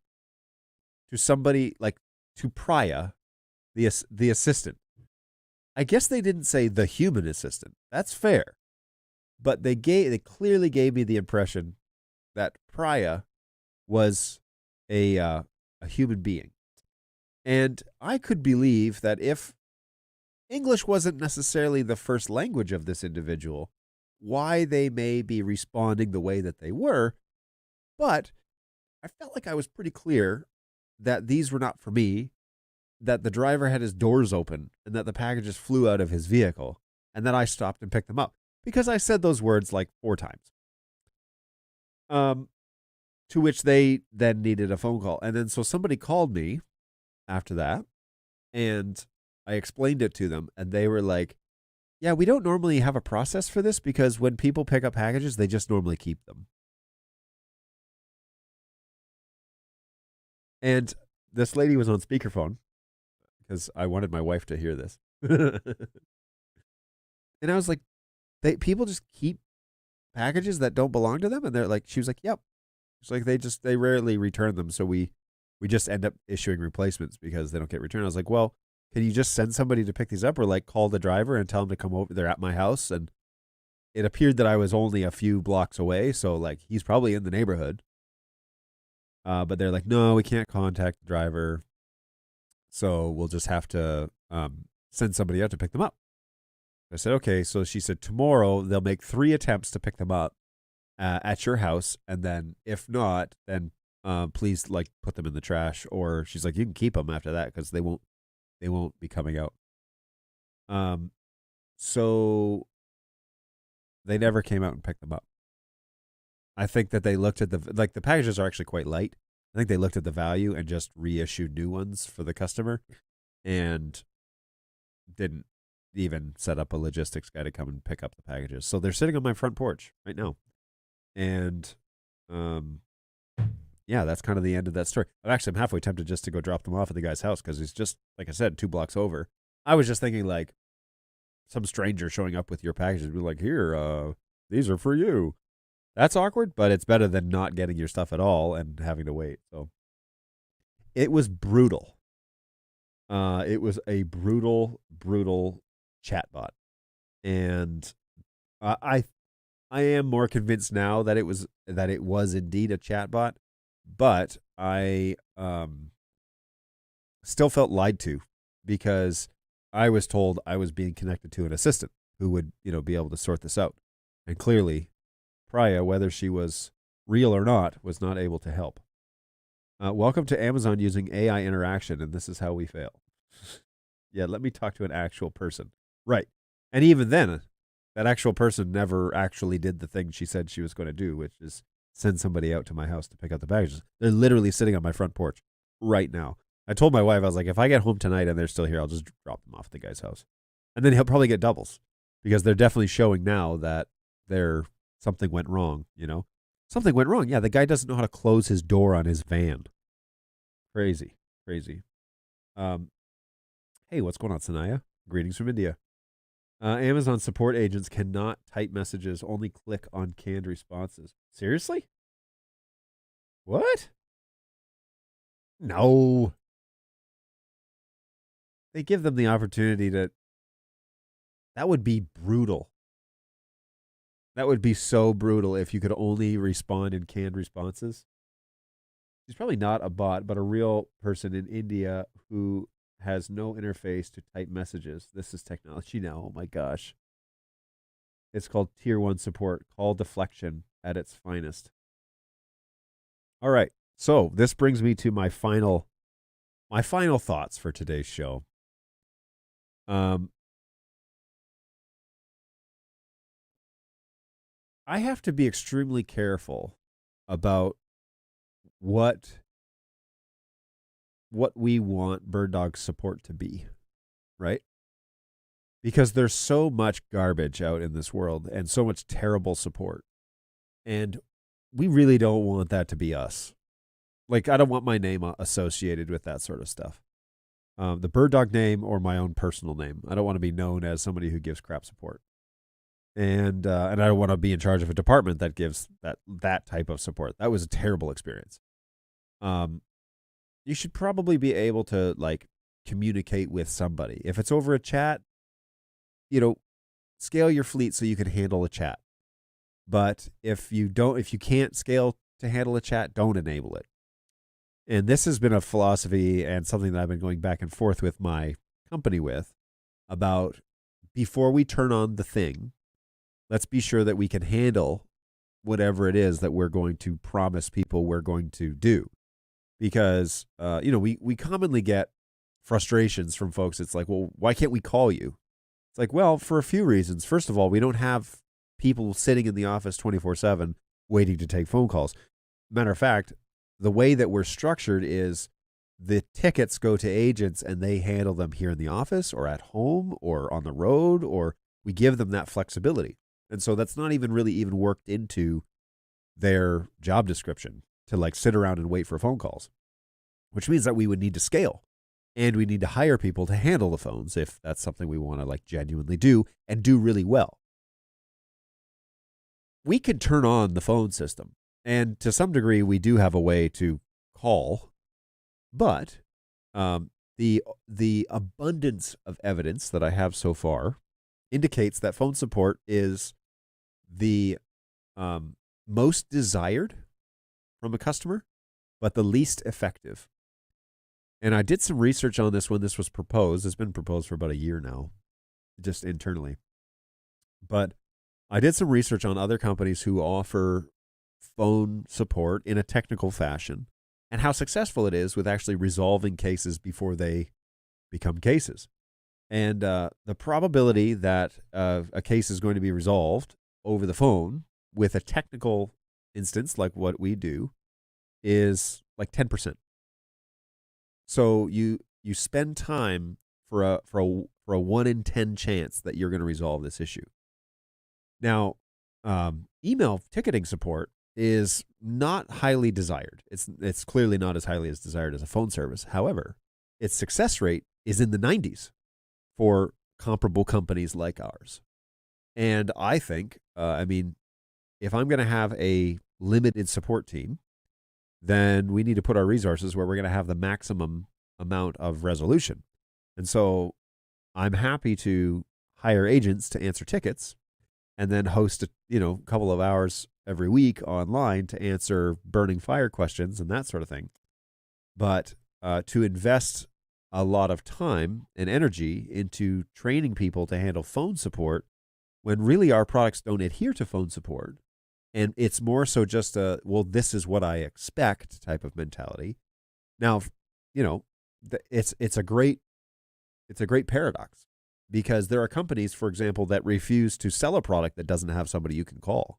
to somebody like, to Priya, the assistant. I guess they didn't say the human assistant. That's fair. But they clearly gave me the impression that Priya was a human being. And I could believe that if English wasn't necessarily the first language of this individual, why they may be responding the way that they were. But I felt like I was pretty clear that these were not for me, that the driver had his doors open, and that the packages flew out of his vehicle, and that I stopped and picked them up. Because I said those words like 4 times. To which they then needed a phone call. And then so somebody called me after that, and I explained it to them, and they were like, yeah, we don't normally have a process for this because when people pick up packages, they just normally keep them. And this lady was on speakerphone because I wanted my wife to hear this. And I was like, people just keep packages that don't belong to them? And they're like, she was like, yep. It's like they rarely return them. So we just end up issuing replacements because they don't get returned. I was like, well, can you just send somebody to pick these up or like call the driver and tell them to come over? They're at my house. And it appeared that I was only a few blocks away. So like he's probably in the neighborhood. But they're like, no, we can't contact the driver. So we'll just have to send somebody out to pick them up. I said, okay. So she said, tomorrow they'll make 3 attempts to pick them up at your house. And then if not, then please like put them in the trash. Or she's like, you can keep them after that because they won't be coming out. So they never came out and picked them up. I think that they looked at the packages are actually quite light. I think they looked at the value and just reissued new ones for the customer and didn't even set up a logistics guy to come and pick up the packages. So they're sitting on my front porch right now. And yeah, that's kind of the end of that story. I'm halfway tempted just to go drop them off at the guy's house because he's just, like I said, 2 blocks over. I was just thinking like some stranger showing up with your packages be like, here, these are for you. That's awkward, but it's better than not getting your stuff at all and having to wait. So it was brutal. It was a brutal chatbot. And I am more convinced now that it was indeed a chatbot, but I still felt lied to because I was told I was being connected to an assistant who would, be able to sort this out. And clearly Priya, whether she was real or not, was not able to help. Welcome to Amazon using AI interaction, and this is how we fail. Yeah, let me talk to an actual person. Right. And even then, that actual person never actually did the thing she said she was going to do, which is send somebody out to my house to pick up the baggages. They're literally sitting on my front porch right now. I told my wife, I was like, if I get home tonight and they're still here, I'll just drop them off at the guy's house. And then he'll probably get doubles because they're definitely showing now that something went wrong, you know? Something went wrong. Yeah, the guy doesn't know how to close his door on his van. Crazy. Hey, what's going on, Sanaya? Greetings from India. Amazon support agents cannot type messages, only click on canned responses. Seriously? What? No. They give them the opportunity to... That would be brutal. That would be so brutal if you could only respond in canned responses. She's probably not a bot, but a real person in India who has no interface to type messages. This is technology now. Oh my gosh. It's called Tier 1 support, call deflection at its finest. All right. So this brings me to my final thoughts for today's show. I have to be extremely careful about what we want Bird Dog support to be, right? Because there's so much garbage out in this world and so much terrible support. And we really don't want that to be us. Like, I don't want my name associated with that sort of stuff. The Bird Dog name or my own personal name. I don't want to be known as somebody who gives crap support. And I don't want to be in charge of a department that gives that type of support. That was a terrible experience. You should probably be able to like communicate with somebody. If it's over a chat, scale your fleet so you can handle a chat. But if you can't scale to handle a chat, don't enable it. And this has been a philosophy and something that I've been going back and forth with my company with about before we turn on the thing, let's be sure that we can handle whatever it is that we're going to promise people we're going to do. Because, we commonly get frustrations from folks. It's like, well, why can't we call you? It's like, well, for a few reasons. First of all, we don't have people sitting in the office 24/7 waiting to take phone calls. Matter of fact, the way that we're structured is the tickets go to agents and they handle them here in the office or at home or on the road, or we give them that flexibility. And so that's not even really worked into their job description to like sit around and wait for phone calls, which means that we would need to scale and we need to hire people to handle the phones if that's something we want to like genuinely do and do really well. We could turn on the phone system, and to some degree we do have a way to call, but the abundance of evidence that I have so far indicates that phone support is the most desired from a customer, but the least effective. And I did some research on this when this was proposed. It's been proposed for about a year now, just internally. But I did some research on other companies who offer phone support in a technical fashion and how successful it is with actually resolving cases before they become cases. And the probability that a case is going to be resolved over the phone with a technical instance like what we do is like 10%. So you spend time for a 1 in 10 chance that you're going to resolve this issue. Now, email ticketing support is not highly desired. It's clearly not as highly as desired as a phone service. However, its success rate is in the 90s for comparable companies like ours. And I think, if I'm going to have a limited support team, then we need to put our resources where we're going to have the maximum amount of resolution. And so I'm happy to hire agents to answer tickets and then host a couple of hours every week online to answer burning fire questions and that sort of thing. But to invest a lot of time and energy into training people to handle phone support when really our products don't adhere to phone support And it's more so just well, this is what I expect type of mentality. Now, you know, it's a great paradox, because there are companies, for example, that refuse to sell a product that doesn't have somebody you can call.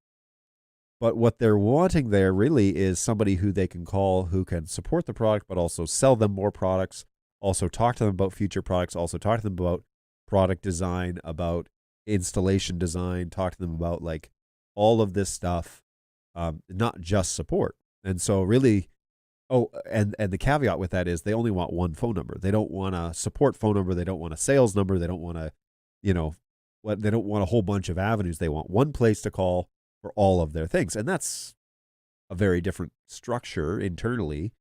But what they're wanting there really is somebody who they can call, who can support the product, but also sell them more products, also talk to them about future products, also talk to them about product design, about installation design, talk to them about like all of this stuff, not just support. And so really, and the caveat with that is they only want one phone number. They don't want a support phone number. They don't want a sales number. They don't want to, they don't want a whole bunch of avenues. They want one place to call for all of their things. And that's a very different structure internally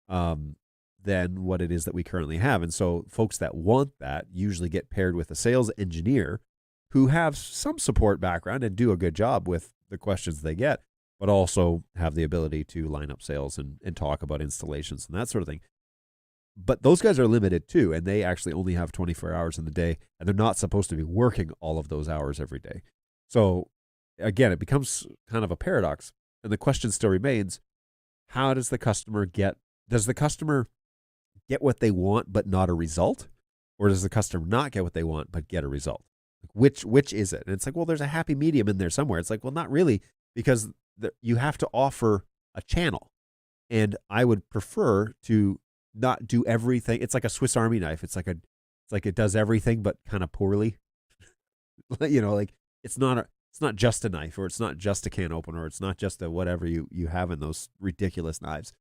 than what it is that we currently have. And so folks that want that usually get paired with a sales engineer who have some support background and do a good job with the questions they get, but also have the ability to line up sales and talk about installations and that sort of thing. But those guys are limited too, and they actually only have 24 hours in the day, and they're not supposed to be working all of those hours every day. So again, it becomes kind of a paradox. And the question still remains, how does the customer get what they want but not a result? Or does the customer not get what they want but get a result? Which is it? And it's like, well, there's a happy medium in there somewhere. It's like, well, not really, because you have to offer a channel. And I would prefer to not do everything. It's like a Swiss Army knife. It's like it does everything but kind of poorly. Like it's not just a knife, or it's not just a can opener, or it's not just a whatever you have in those ridiculous knives.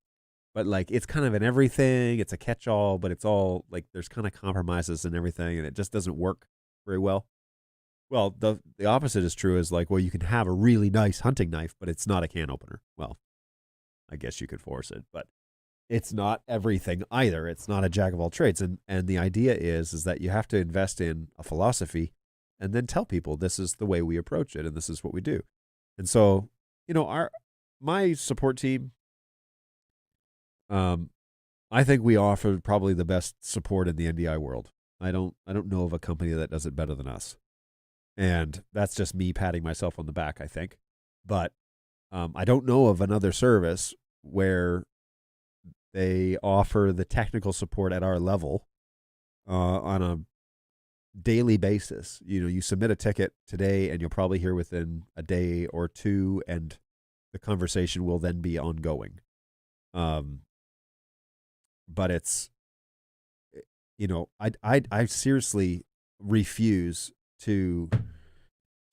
But like it's kind of an everything. It's a catch-all, but it's all like there's kind of compromises and everything, and it just doesn't work very well. Well, the opposite is true. Is like, well, you can have a really nice hunting knife, but it's not a can opener. Well, I guess you could force it, but it's not everything either. It's not a jack of all trades. And the idea is that you have to invest in a philosophy and then tell people this is the way we approach it and this is what we do. And so, my support team, I think we offer probably the best support in the NDI world. I don't know of a company that does it better than us. And that's just me patting myself on the back, I think. But I don't know of another service where they offer the technical support at our level on a daily basis. You submit a ticket today and you'll probably hear within a day or two, and the conversation will then be ongoing. But it's, I seriously refuse to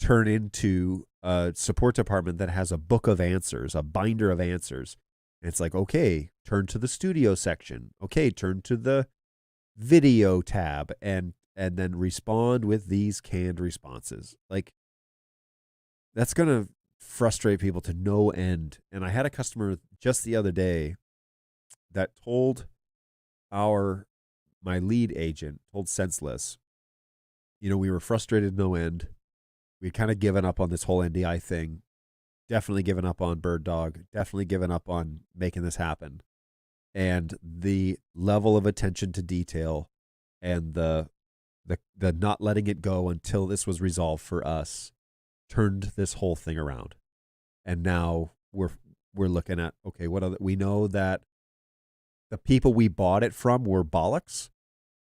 turn into a support department that has a book of answers, a binder of answers. And it's like, okay, turn to the studio section. Okay, turn to the video tab and then respond with these canned responses. Like, that's going to frustrate people to no end. And I had a customer just the other day that told my lead agent, told Senseless, we were frustrated no end. We'd kind of given up on this whole NDI thing. Definitely given up on Bird Dog. Definitely given up on making this happen. And the level of attention to detail and the not letting it go until this was resolved for us turned this whole thing around. And now we're looking at, okay, we know that the people we bought it from were bollocks,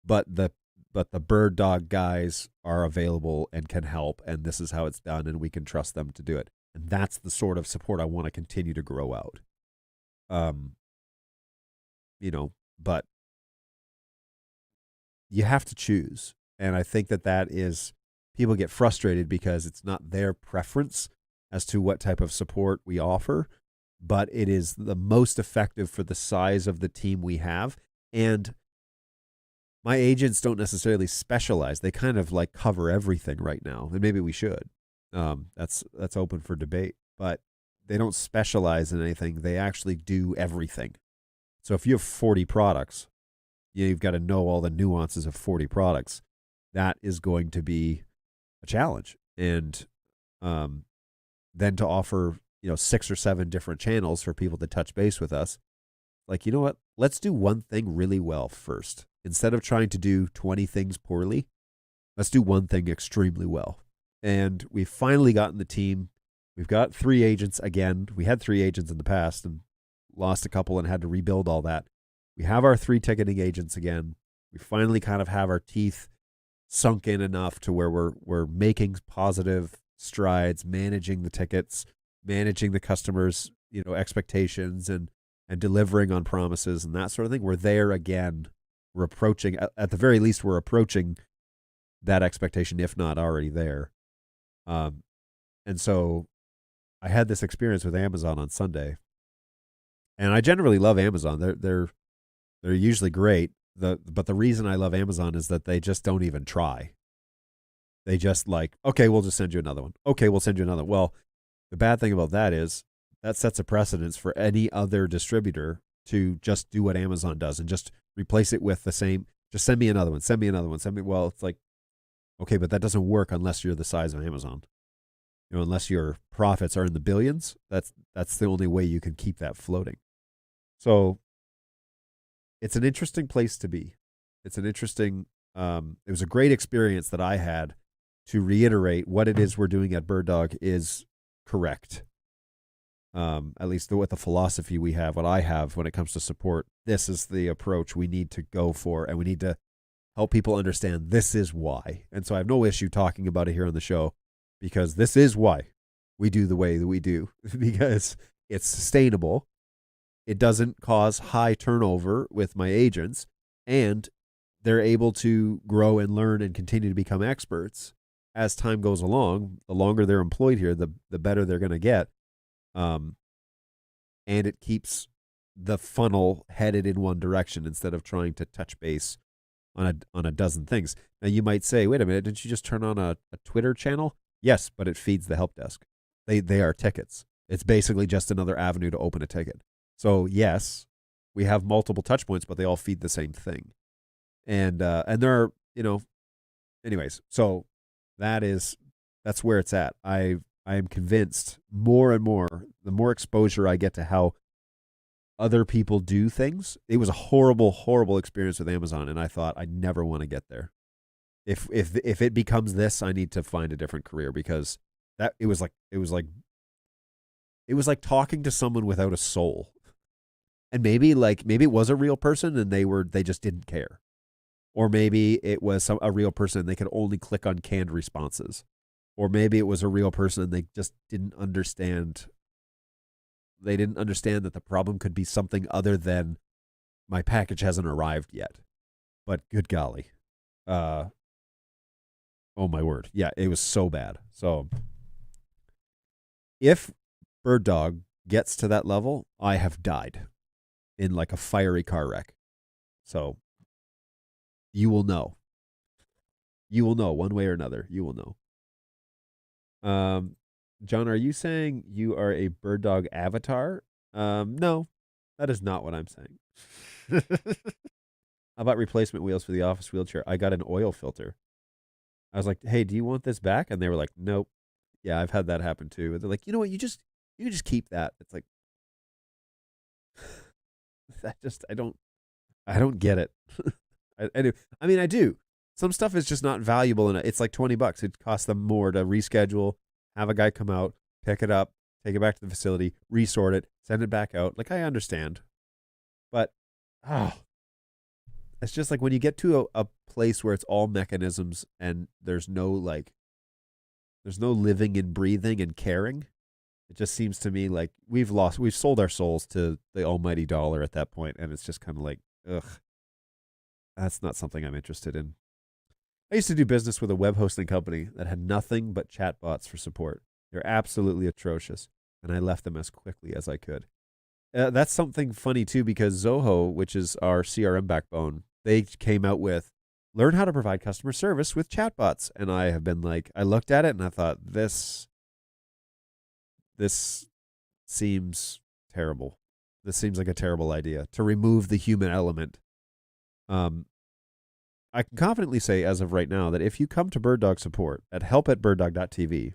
but the Bird Dog guys are available and can help, and this is how it's done, and we can trust them to do it. And that's the sort of support I want to continue to grow out. But you have to choose. And I think that is, people get frustrated because it's not their preference as to what type of support we offer, but it is the most effective for the size of the team we have. And my agents don't necessarily specialize. They kind of like cover everything right now, and maybe we should. That's open for debate, but they don't specialize in anything. They actually do everything. So if you have 40 products, you've got to know all the nuances of 40 products. That is going to be a challenge. And then to offer, 6 or 7 different channels for people to touch base with us. Like, you know what? Let's do one thing really well first. Instead of trying to do 20 things poorly, let's do one thing extremely well. And we've finally gotten the team We've got 3 agents again. We had 3 agents in the past and lost a couple and had to rebuild all that. We have our 3 ticketing agents again. We finally kind of have our teeth sunk in enough to where we're making positive strides, managing the tickets, managing the customers, expectations and delivering on promises and that sort of thing. We're there again. We're approaching, at the very least, we're approaching that expectation, if not already there. And so I had this experience with Amazon on Sunday, and I generally love Amazon. They're usually great. But the reason I love Amazon is that they just don't even try. They just okay, we'll just send you another one. Okay, we'll send you another. Well, the bad thing about that is that sets a precedence for any other distributor to just do what Amazon does and just replace it with the same. Just send me another one. Send me another one. Well, it's okay, but that doesn't work unless you're the size of Amazon. Unless your profits are in the billions, that's the only way you can keep that floating. So it's an interesting place to be. It's an interesting, it was a great experience that I had to reiterate what it is we're doing at Bird Dog is correct. At least what the philosophy we have, what I have when it comes to support. This is the approach we need to go for, and we need to help people understand this is why. And so I have no issue talking about it here on the show, because this is why we do the way that we do, because it's sustainable. It doesn't cause high turnover with my agents, and they're able to grow and learn and continue to become experts as time goes along. The longer they're employed here, the better they're going to get. And it keeps the funnel headed in one direction instead of trying to touch base on a dozen things. Now you might say, wait a minute, didn't you just turn on a Twitter channel? Yes, but it feeds the help desk. They are tickets. It's basically just another avenue to open a ticket. So yes, we have multiple touch points, but they all feed the same thing. And there are, anyways, so that's where it's at. I am convinced more and more, the more exposure I get to how other people do things. It was a horrible, horrible experience with Amazon, and I thought I never want to get there. If it becomes this, I need to find a different career, because it was like talking to someone without a soul. And maybe it was a real person and they just didn't care. Or maybe it was a real person and they could only click on canned responses. Or maybe it was a real person and they just didn't understand. They didn't understand that the problem could be something other than my package hasn't arrived yet. But good golly. Oh my word. Yeah, it was so bad. So if Bird Dog gets to that level, I have died in like a fiery car wreck. So you will know. You will know one way or another. You will know. John, are you saying you are a Bird Dog avatar? No, that is not what I'm saying. How about replacement wheels for the office wheelchair? I got an oil filter. I was like, hey, do you want this back? And they were like, nope. Yeah, I've had that happen too. They're like, you know what? You can just keep that. It's like, I don't get it. I do. I mean, I do. Some stuff is just not valuable, and it's like $20. It costs them more to reschedule, have a guy come out, pick it up, take it back to the facility, resort it, send it back out. Like, I understand, but it's just like when you get to a place where it's all mechanisms and there's no living and breathing and caring. It just seems to me like we've sold our souls to the almighty dollar at that point, and it's just kind of like, ugh, that's not something I'm interested in. I used to do business with a web hosting company that had nothing but chatbots for support. They're absolutely atrocious, and I left them as quickly as I could. That's something funny too, because Zoho, which is our CRM backbone, they came out with learn how to provide customer service with chatbots, and I have been like, I looked at it and I thought this seems terrible. This seems like a terrible idea to remove the human element. I can confidently say as of right now that if you come to Bird Dog support at help@birddog.tv,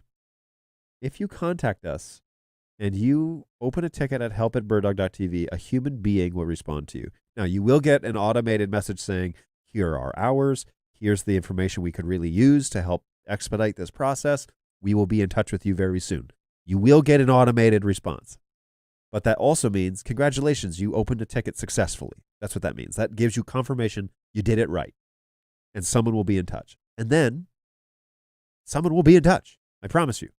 if you contact us and you open a ticket at help@birddog.tv, a human being will respond to you. Now, you will get an automated message saying, here are our hours. Here's the information we could really use to help expedite this process. We will be in touch with you very soon. You will get an automated response. But that also means, congratulations, you opened a ticket successfully. That's what that means. That gives you confirmation you did it right. And someone will be in touch. And then someone will be in touch. I promise you.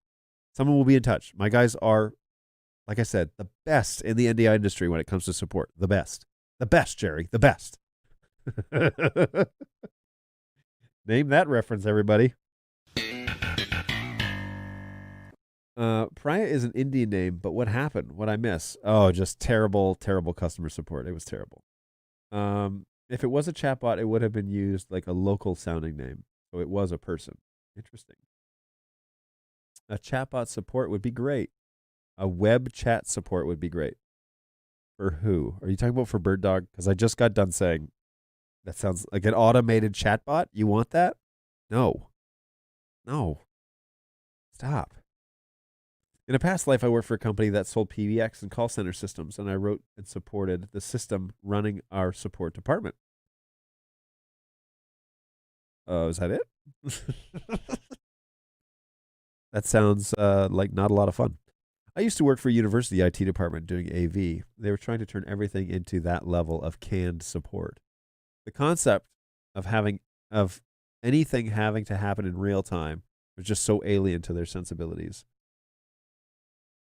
Someone will be in touch. My guys are, like I said, the best in the NDI industry when it comes to support. The best. The best, Jerry. The best. Name that reference, everybody. Priya is an Indian name, but what happened? What I miss? Oh, just terrible, terrible customer support. It was terrible. If it was a chatbot, it would have been used like a local sounding name. So it was a person. Interesting. A chatbot support would be great. A web chat support would be great. For who? Are you talking about for Bird Dog? Because I just got done saying that sounds like an automated chatbot. You want that? No. No. Stop. In a past life, I worked for a company that sold PBX and call center systems, and I wrote and supported the system running our support department. Is that it? That sounds like not a lot of fun. I used to work for a university IT department doing AV. They were trying to turn everything into that level of canned support. The concept of anything having to happen in real time was just so alien to their sensibilities.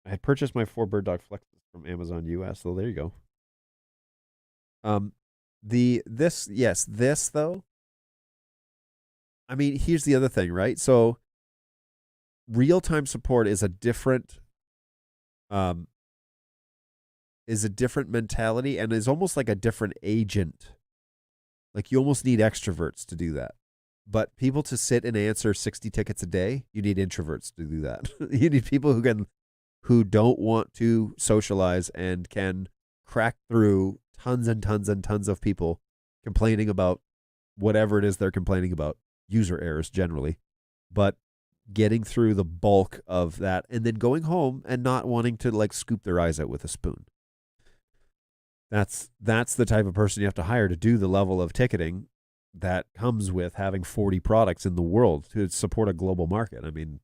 I had purchased my 4 Bird Dog Flexes from Amazon US, so there you go. This though. I mean, here's the other thing, right? So real-time support is a different mentality and is almost like a different agent. Like you almost need extroverts to do that. But people to sit and answer 60 tickets a day, you need introverts to do that. You need people who don't want to socialize and can crack through tons and tons and tons of people complaining about whatever it is they're complaining about, user errors generally, but getting through the bulk of that and then going home and not wanting to like scoop their eyes out with a spoon. That's the type of person you have to hire to do the level of ticketing that comes with having 40 products in the world to support a global market. I mean,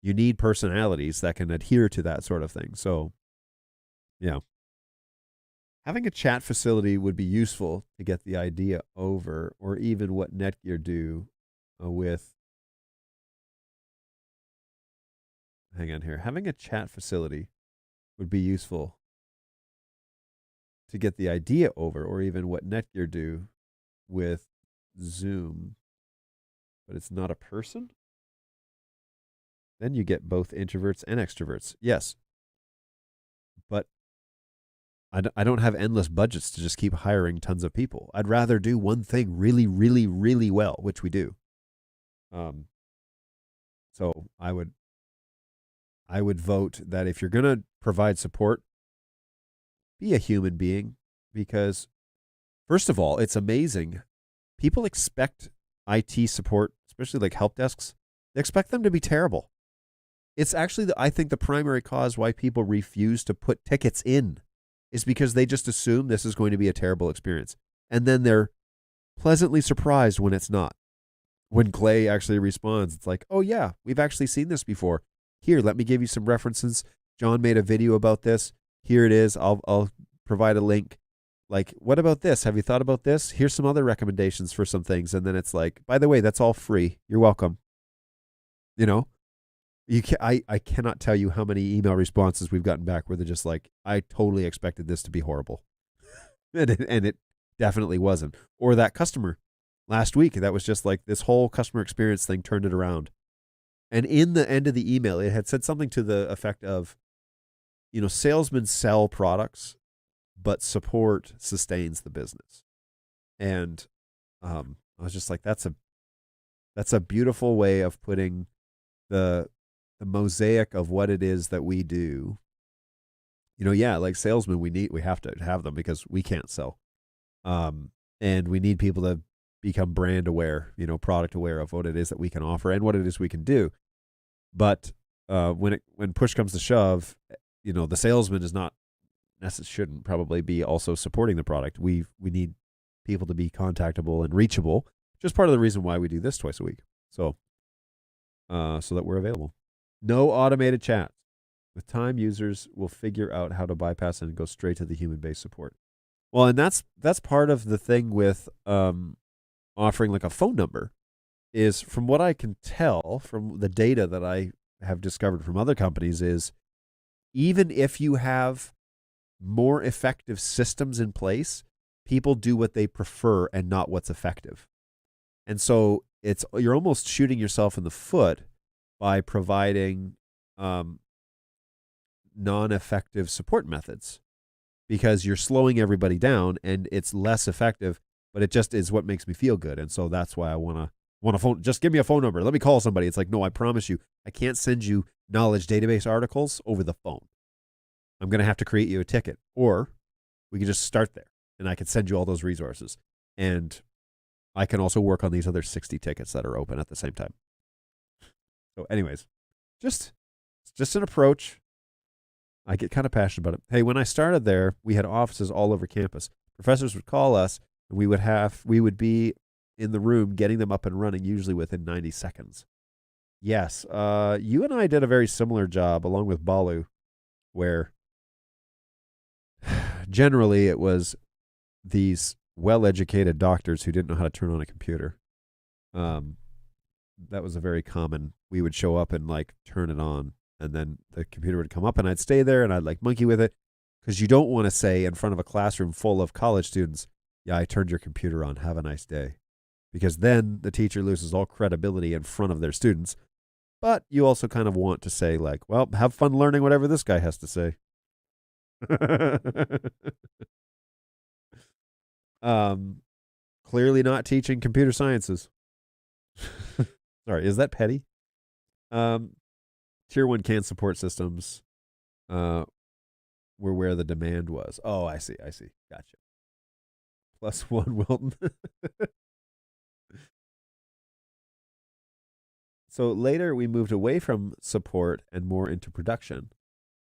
you need personalities that can adhere to that sort of thing. So, yeah. Having a chat facility would be useful to get the idea over, or even what Netgear do with... Hang on here. Having a chat facility would be useful to get the idea over, or even what Netgear do with Zoom. But it's not a person? Then you get both introverts and extroverts. Yes. But I don't have endless budgets to just keep hiring tons of people. I'd rather do one thing really, really, really well, which we do. So I would vote that if you're going to provide support, be a human being, because first of all, it's amazing. People expect IT support, especially like help desks, they expect them to be terrible. It's actually, I think, the primary cause why people refuse to put tickets in is because they just assume this is going to be a terrible experience. And then they're pleasantly surprised when it's not. When Clay actually responds, it's like, oh yeah, we've actually seen this before. Here, let me give you some references. John made a video about this. Here it is. I'll provide a link. Like, what about this? Have you thought about this? Here's some other recommendations for some things. And then it's like, by the way, that's all free. You're welcome. You know? I cannot tell you how many email responses we've gotten back where they're just like, I totally expected this to be horrible. and it definitely wasn't. Or that customer last week, that was just like this whole customer experience thing turned it around. And in the end of the email, it had said something to the effect of, you know, salesmen sell products, but support sustains the business. And I was just like, that's a beautiful way of putting the mosaic of what it is that we do. You know, yeah, like salesmen, we have to have them because we can't sell. And we need people to become brand aware, you know, product aware of what it is that we can offer and what it is we can do. But when push comes to shove, you know, the salesman is not shouldn't probably be also supporting the product. We need people to be contactable and reachable, which is part of the reason why we do this twice a week. So that we're available. No automated chats. With time, users will figure out how to bypass it and go straight to the human-based support. Well, and that's part of the thing with offering like a phone number is, from what I can tell from the data that I have discovered from other companies, is even if you have more effective systems in place, people do what they prefer and not what's effective. And so you're almost shooting yourself in the foot by providing non-effective support methods, because you're slowing everybody down and it's less effective, but it just is what makes me feel good. And so that's why I want a phone. Just give me a phone number. Let me call somebody. It's like, no, I promise you, I can't send you knowledge database articles over the phone. I'm going to have to create you a ticket, or we can just start there and I can send you all those resources. And I can also work on these other 60 tickets that are open at the same time. So anyways, it's just an approach. I get kind of passionate about it. Hey, when I started there, we had offices all over campus. Professors would call us and we would be in the room getting them up and running, usually within 90 seconds. Yes, you and I did a very similar job along with Balu, where generally it was these well-educated doctors who didn't know how to turn on a computer. That was a very common. We would show up and like turn it on, and then the computer would come up and I'd stay there and I'd like monkey with it, because you don't want to say in front of a classroom full of college students, yeah, I turned your computer on, have a nice day. Because then the teacher loses all credibility in front of their students. But you also kind of want to say like, well, have fun learning whatever this guy has to say. Clearly not teaching computer sciences. Sorry, is that petty? Tier 1 CAN support systems were where the demand was. Oh, I see. Gotcha. +1 Wilton. So later we moved away from support and more into production.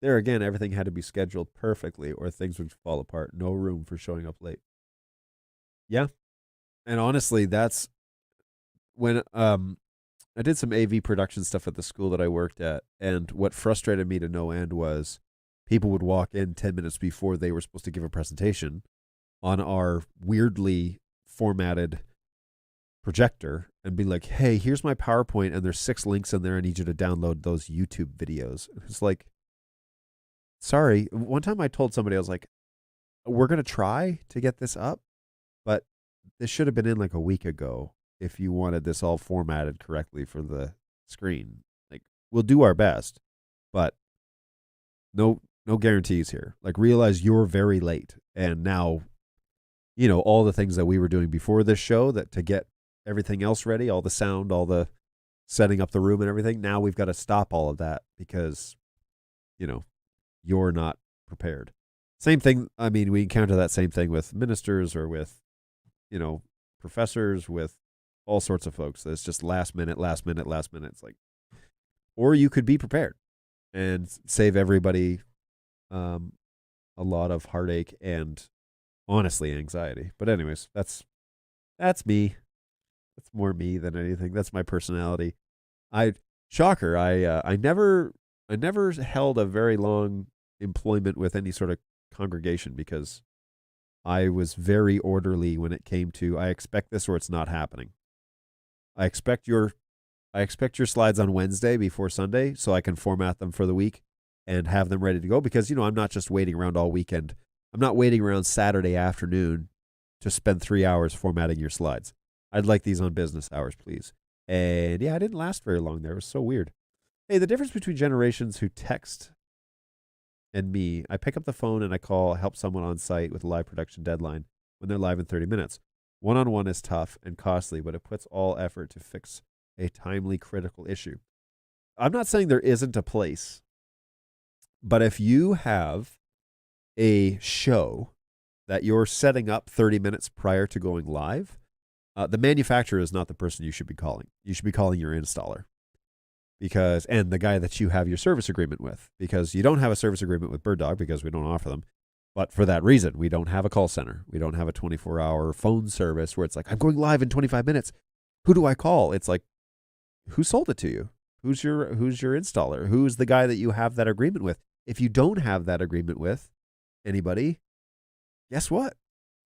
There again, everything had to be scheduled perfectly or things would fall apart. No room for showing up late. Yeah. And honestly, that's when I did some AV production stuff at the school that I worked at, and what frustrated me to no end was people would walk in 10 minutes before they were supposed to give a presentation on our weirdly formatted projector and be like, hey, here's my PowerPoint and there's 6 links in there. I need you to download those YouTube videos. It's like, sorry. One time I told somebody, I was like, we're going to try to get this up, but this should have been in like a week ago if you wanted this all formatted correctly for the screen. Like, we'll do our best, but no guarantees here. Like, realize you're very late. And now, you know, all the things that we were doing before this show that to get everything else ready, all the sound, all the setting up the room and everything. Now we've got to stop all of that because, you know, you're not prepared. Same thing. I mean, we encounter that same thing with ministers or with, you know, professors, with all sorts of folks. It's just last minute. It's like, or you could be prepared and save everybody a lot of heartache and honestly anxiety. But anyways, that's me. That's more me than anything. That's my personality. I never held a very long employment with any sort of congregation because I was very orderly when it came to, I expect this or it's not happening. I expect your slides on Wednesday before Sunday so I can format them for the week and have them ready to go, because, you know, I'm not just waiting around all weekend. I'm not waiting around Saturday afternoon to spend 3 hours formatting your slides. I'd like these on business hours, please. And yeah, I didn't last very long there. It was so weird. Hey, the difference between generations who text and me, I pick up the phone and I help someone on site with a live production deadline when they're live in 30 minutes. One-on-one is tough and costly, but it puts all effort to fix a timely, critical issue. I'm not saying there isn't a place, but if you have a show that you're setting up 30 minutes prior to going live, the manufacturer is not the person you should be calling. You should be calling your installer, and the guy that you have your service agreement with, because you don't have a service agreement with BirdDog because we don't offer them. But for that reason, we don't have a call center. We don't have a 24-hour phone service where it's like, I'm going live in 25 minutes. Who do I call? It's like, who sold it to you? Who's your installer? Who's the guy that you have that agreement with? If you don't have that agreement with anybody, guess what?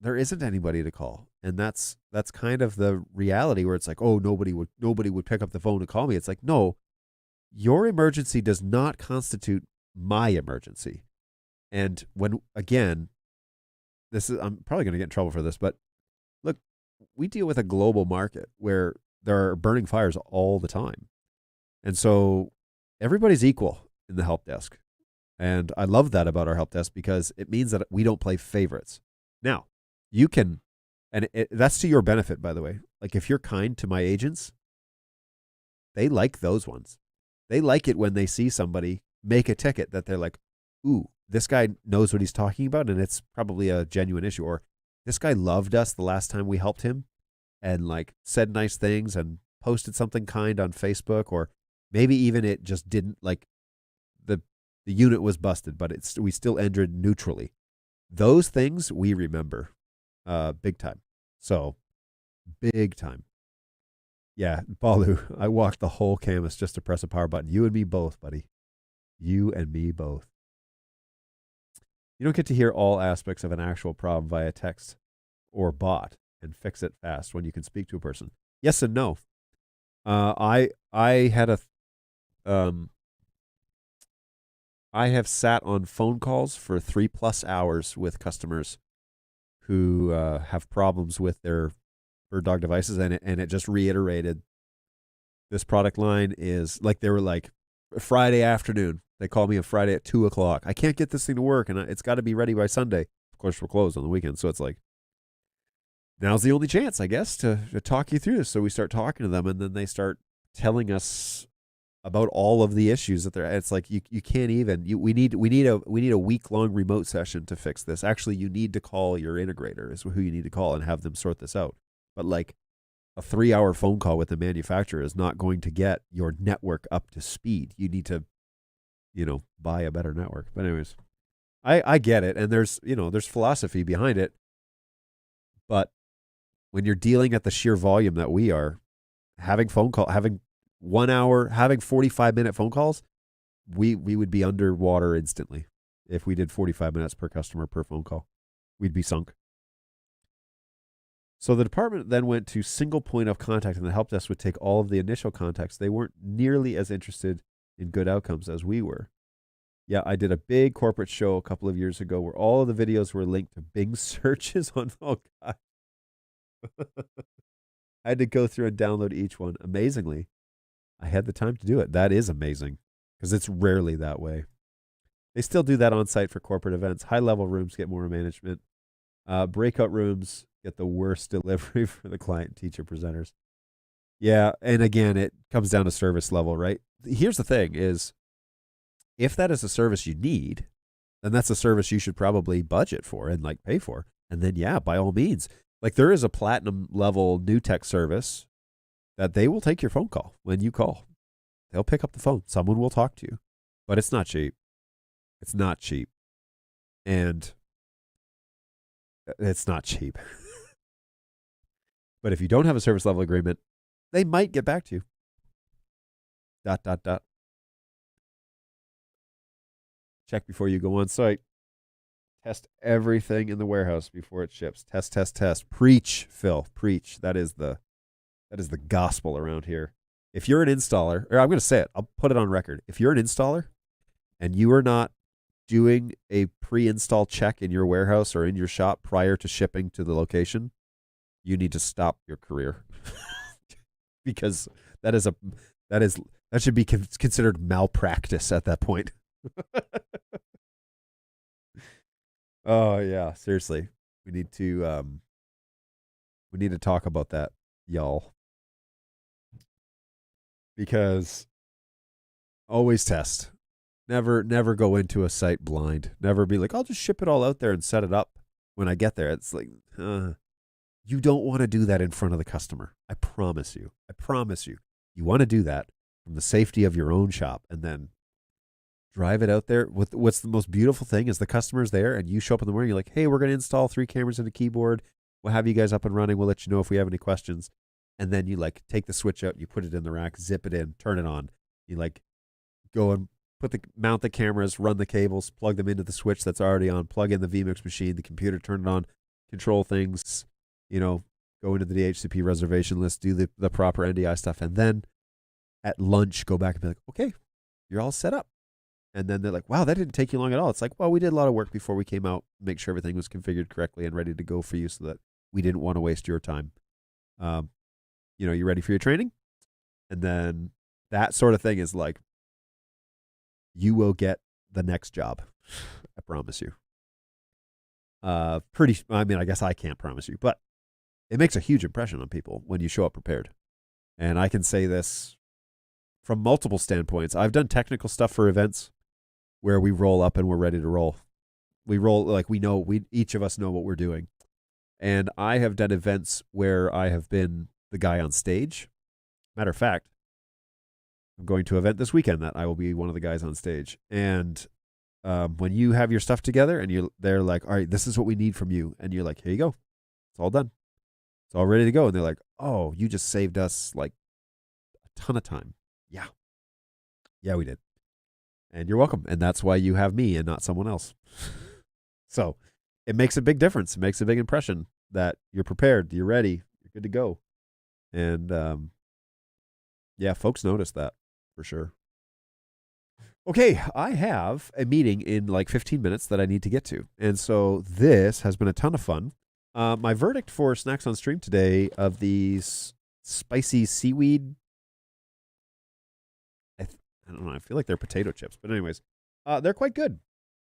There isn't anybody to call. And that's kind of the reality where it's like, oh, nobody would pick up the phone to call me. It's like, no, your emergency does not constitute my emergency. And when, again, I'm probably going to get in trouble for this, but look, we deal with a global market where there are burning fires all the time. And so everybody's equal in the help desk. And I love that about our help desk because it means that we don't play favorites. Now, you can, and that's to your benefit, by the way. Like if you're kind to my agents, they like those ones. They like it when they see somebody make a ticket that they're like, ooh, this guy knows what he's talking about and it's probably a genuine issue. Or this guy loved us the last time we helped him and like said nice things and posted something kind on Facebook, or maybe even it just didn't, like the unit was busted, but we still ended neutrally. Those things we remember big time. So big time. Yeah, Balu, I walked the whole canvas just to press a power button. You and me both, buddy. You and me both. You don't get to hear all aspects of an actual problem via text or bot and fix it fast when you can speak to a person. Yes and no. I have sat on phone calls for 3+ hours with customers who have problems with their bird dog devices, and it just reiterated this product line is like, they were like, Friday afternoon. They called me on Friday at 2:00. I can't get this thing to work, and it's got to be ready by Sunday. Of course, we're closed on the weekend, so it's like, now's the only chance, I guess, to talk you through this. So we start talking to them, and then they start telling us about all of the issues that they're. It's like you can't even. We need a week-long remote session to fix this. Actually, you need to call your integrator is who you need to call and have them sort this out. But like a 3-hour phone call with the manufacturer is not going to get your network up to speed. You need to, buy a better network. But anyways, I get it, and there's philosophy behind it. But when you're dealing at the sheer volume that we are, having 1 hour, having 45-minute phone calls, we would be underwater instantly if we did 45 minutes per customer per phone call. We'd be sunk. So the department then went to single point of contact, and the help desk would take all of the initial contacts. They weren't nearly as interested in good outcomes as we were. Yeah, I did a big corporate show a couple of years ago where all of the videos were linked to Bing searches on, oh God. I had to go through and download each one. Amazingly, I had the time to do it. That is amazing because it's rarely that way. They still do that on site for corporate events. High-level rooms get more management. Breakout rooms get the worst delivery for the client and teacher presenters. Yeah, and again, it comes down to service level, right? Here's the thing is, if that is a service you need, then that's a service you should probably budget for and like pay for. And then, yeah, by all means, like there is a platinum level new tech service that they will take your phone call when you call. They'll pick up the phone. Someone will talk to you, but it's not cheap. It's not cheap. And it's not cheap. But if you don't have a service level agreement, they might get back to you. ... Check before you go on site. Test everything in the warehouse before it ships. Test, test, test. Preach, Phil. Preach. That is the gospel around here. If you're an installer, or I'm going to say it, I'll put it on record. If you're an installer and you are not doing a pre-install check in your warehouse or in your shop prior to shipping to the location, you need to stop your career. Because that should be considered malpractice at that point. Oh yeah, seriously. We need to talk about that, y'all. Because always test. Never go into a site blind. Never be like, I'll just ship it all out there and set it up when I get there. It's like, you don't want to do that in front of the customer. I promise you. I promise you. You want to do that from the safety of your own shop and then drive it out there. What's the most beautiful thing is the customer's there and you show up in the morning, you're like, hey, we're going to install 3 cameras and a keyboard. We'll have you guys up and running. We'll let you know if we have any questions. And then you like take the switch out, you put it in the rack, zip it in, turn it on. You like go and mount the cameras, run the cables, plug them into the switch that's already on, plug in the vMix machine, the computer, turn it on, control things, go into the DHCP reservation list, do the proper NDI stuff, and then at lunch go back and be like, okay, you're all set up. And then they're like, wow, that didn't take you long at all. It's like, well, we did a lot of work before we came out, make sure everything was configured correctly and ready to go for you so that we didn't want to waste your time. You ready for your training? And then that sort of thing is like, you will get the next job. I promise you. I guess I can't promise you, but it makes a huge impression on people when you show up prepared. And I can say this from multiple standpoints. I've done technical stuff for events where we roll up and we're ready to roll. We roll like each of us know what we're doing. And I have done events where I have been the guy on stage. Matter of fact, I'm going to an event this weekend that I will be one of the guys on stage. And when you have your stuff together and they're like, all right, this is what we need from you. And you're like, here you go. It's all done. It's all ready to go. And they're like, oh, you just saved us like a ton of time. Yeah. Yeah, we did. And you're welcome. And that's why you have me and not someone else. So it makes a big difference. It makes a big impression that you're prepared, you're ready, you're good to go. And yeah, folks notice that for sure. Okay, I have a meeting in like 15 minutes that I need to get to. And so this has been a ton of fun. My verdict for snacks on stream today of these spicy seaweed, I don't know, I feel like they're potato chips. But anyways, they're quite good.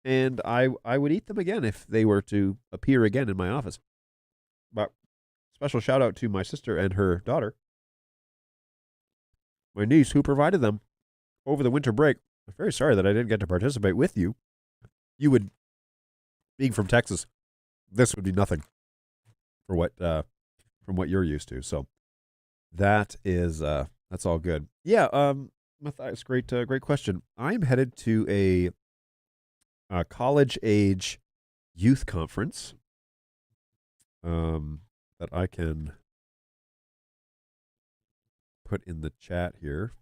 And I would eat them again if they were to appear again in my office. But special shout out to my sister and her daughter, my niece, who provided them over the winter break. I'm very sorry that I didn't get to participate with you. You would, being from Texas, this would be nothing for what from what you're used to. So that is that's all good. Yeah, Matthias, great question. I'm headed to a college age youth conference that I can put in the chat here.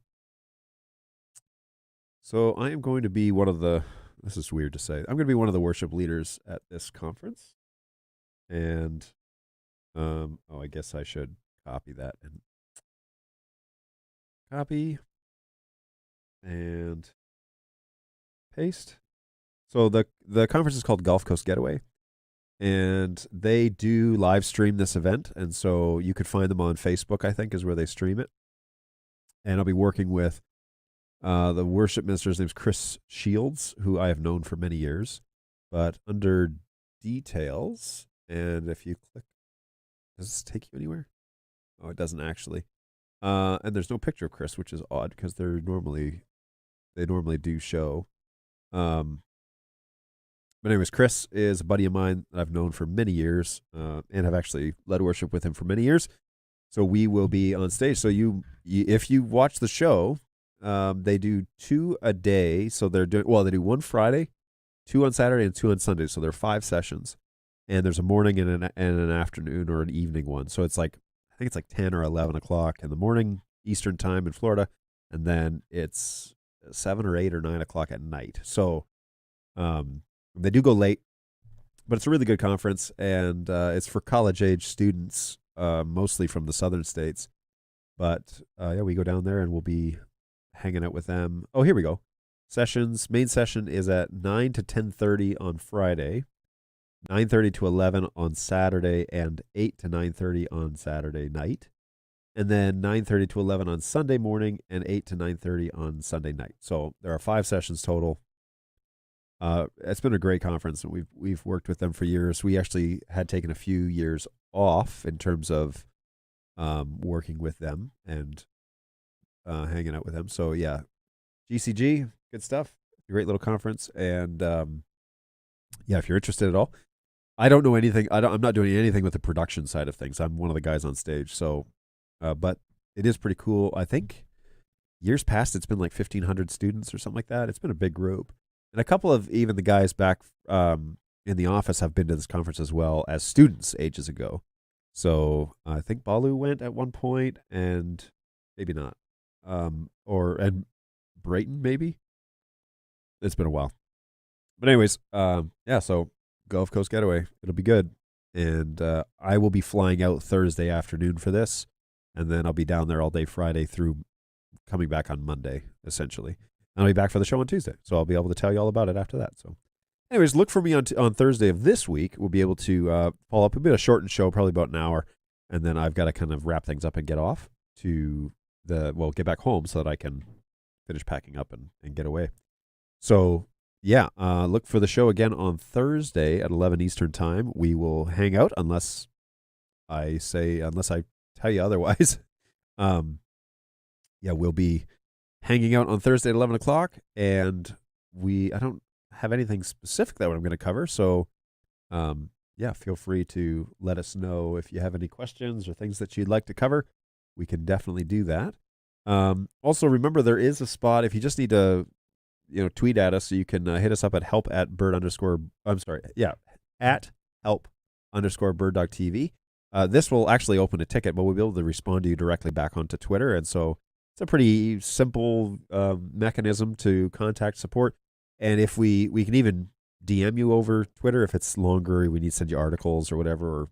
So I am going to be this is weird to say, I'm going to be one of the worship leaders at this conference. And, I guess I should copy that and copy and paste. So the conference is called Gulf Coast Getaway, and they do live stream this event. And so you could find them on Facebook, I think, is where they stream it. And I'll be working with the worship minister. His name's Chris Shields, who I have known for many years. But under details, and if you click, does this take you anywhere? Oh, it doesn't actually. And there's no picture of Chris, which is odd because they normally do show. But anyways, Chris is a buddy of mine that I've known for many years, and have actually led worship with him for many years. So we will be on stage. So if you watch the show, they do 2 a day. So they do one Friday, 2 on Saturday, and 2 on Sunday. So there are 5 sessions, and there's a morning and an afternoon or an evening one. So it's like, I think it's like 10 or 11 o'clock in the morning Eastern time in Florida, and then it's 7 or 8 or 9 o'clock at night. So they do go late, but it's a really good conference, and it's for college age students, mostly from the southern states. But yeah, we go down there and we'll be hanging out with them. Oh, here we go. Sessions. Main session is at 9 to 10:30 on Friday, 9:30 to 11 on Saturday, and 8 to 9:30 on Saturday night. And then 9:30 to 11 on Sunday morning, and 8 to 9:30 on Sunday night. So there are 5 sessions total. It's been a great conference, and we've worked with them for years. We actually had taken a few years off in terms of working with them and hanging out with them. So yeah, GCG, good stuff. Great little conference, and yeah, if you're interested at all, I don't know anything. I'm not doing anything with the production side of things. I'm one of the guys on stage. So, but it is pretty cool. I think years past, it's been like 1,500 students or something like that. It's been a big group. And a couple of even the guys back in the office have been to this conference as well as students ages ago. So I think Balu went at one point, and maybe not. And Brayton, maybe. It's been a while. But anyways, yeah, so Gulf Coast Getaway. It'll be good. And I will be flying out Thursday afternoon for this. And then I'll be down there all day Friday through coming back on Monday, essentially. And I'll be back for the show on Tuesday. So I'll be able to tell you all about it after that. So anyways, look for me on Thursday of this week. We'll be able to follow up a bit of a shortened show, probably about an hour. And then I've got to kind of wrap things up and get off to get back home so that I can finish packing up and get away. So, yeah, look for the show again on Thursday at 11 Eastern Time. We will hang out unless I tell you otherwise. Yeah, we'll be hanging out on Thursday at 11 o'clock, and I don't have anything specific that I'm going to cover, so yeah, feel free to let us know if you have any questions or things that you'd like to cover. We can definitely do that. Also, remember, there is a spot if you just need to tweet at us. So you can hit us up at at help_bird_TV. This will actually open a ticket, but we'll be able to respond to you directly back onto Twitter. And so it's a pretty simple mechanism to contact support. And if we can even DM you over Twitter if it's longer, we need to send you articles or whatever, or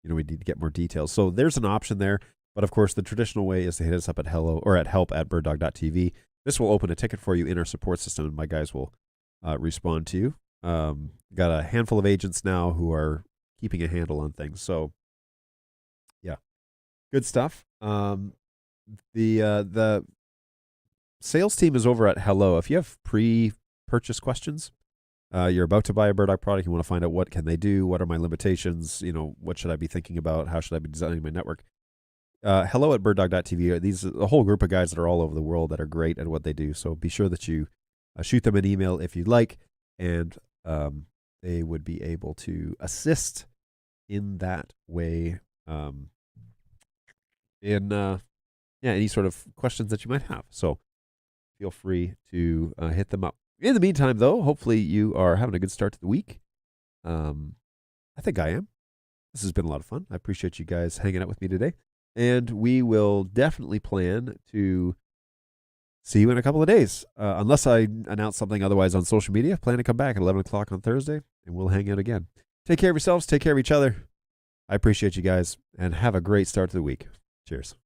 we need to get more details. So there's an option there. But of course, the traditional way is to hit us up at help@birddog.tv. This will open a ticket for you in our support system, and my guys will respond to you. Got a handful of agents now who are keeping a handle on things. So, yeah, good stuff. The sales team is over at Hello. If you have pre-purchase questions, you're about to buy a Bird Dog product, you want to find out what can they do, what are my limitations, what should I be thinking about, how should I be designing my network. Hello at birddog.tv. These are a whole group of guys that are all over the world that are great at what they do. So be sure that you shoot them an email if you'd like, and they would be able to assist in that way in any sort of questions that you might have. So feel free to hit them up. In the meantime, though, hopefully you are having a good start to the week. I think I am. This has been a lot of fun. I appreciate you guys hanging out with me today. And we will definitely plan to see you in a couple of days. Unless I announce something otherwise on social media, plan to come back at 11 o'clock on Thursday, and we'll hang out again. Take care of yourselves. Take care of each other. I appreciate you guys, and have a great start to the week. Cheers.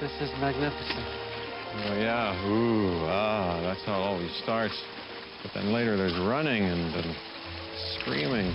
This is magnificent. Oh yeah, ooh, that's how it always starts. But then later there's running and screaming.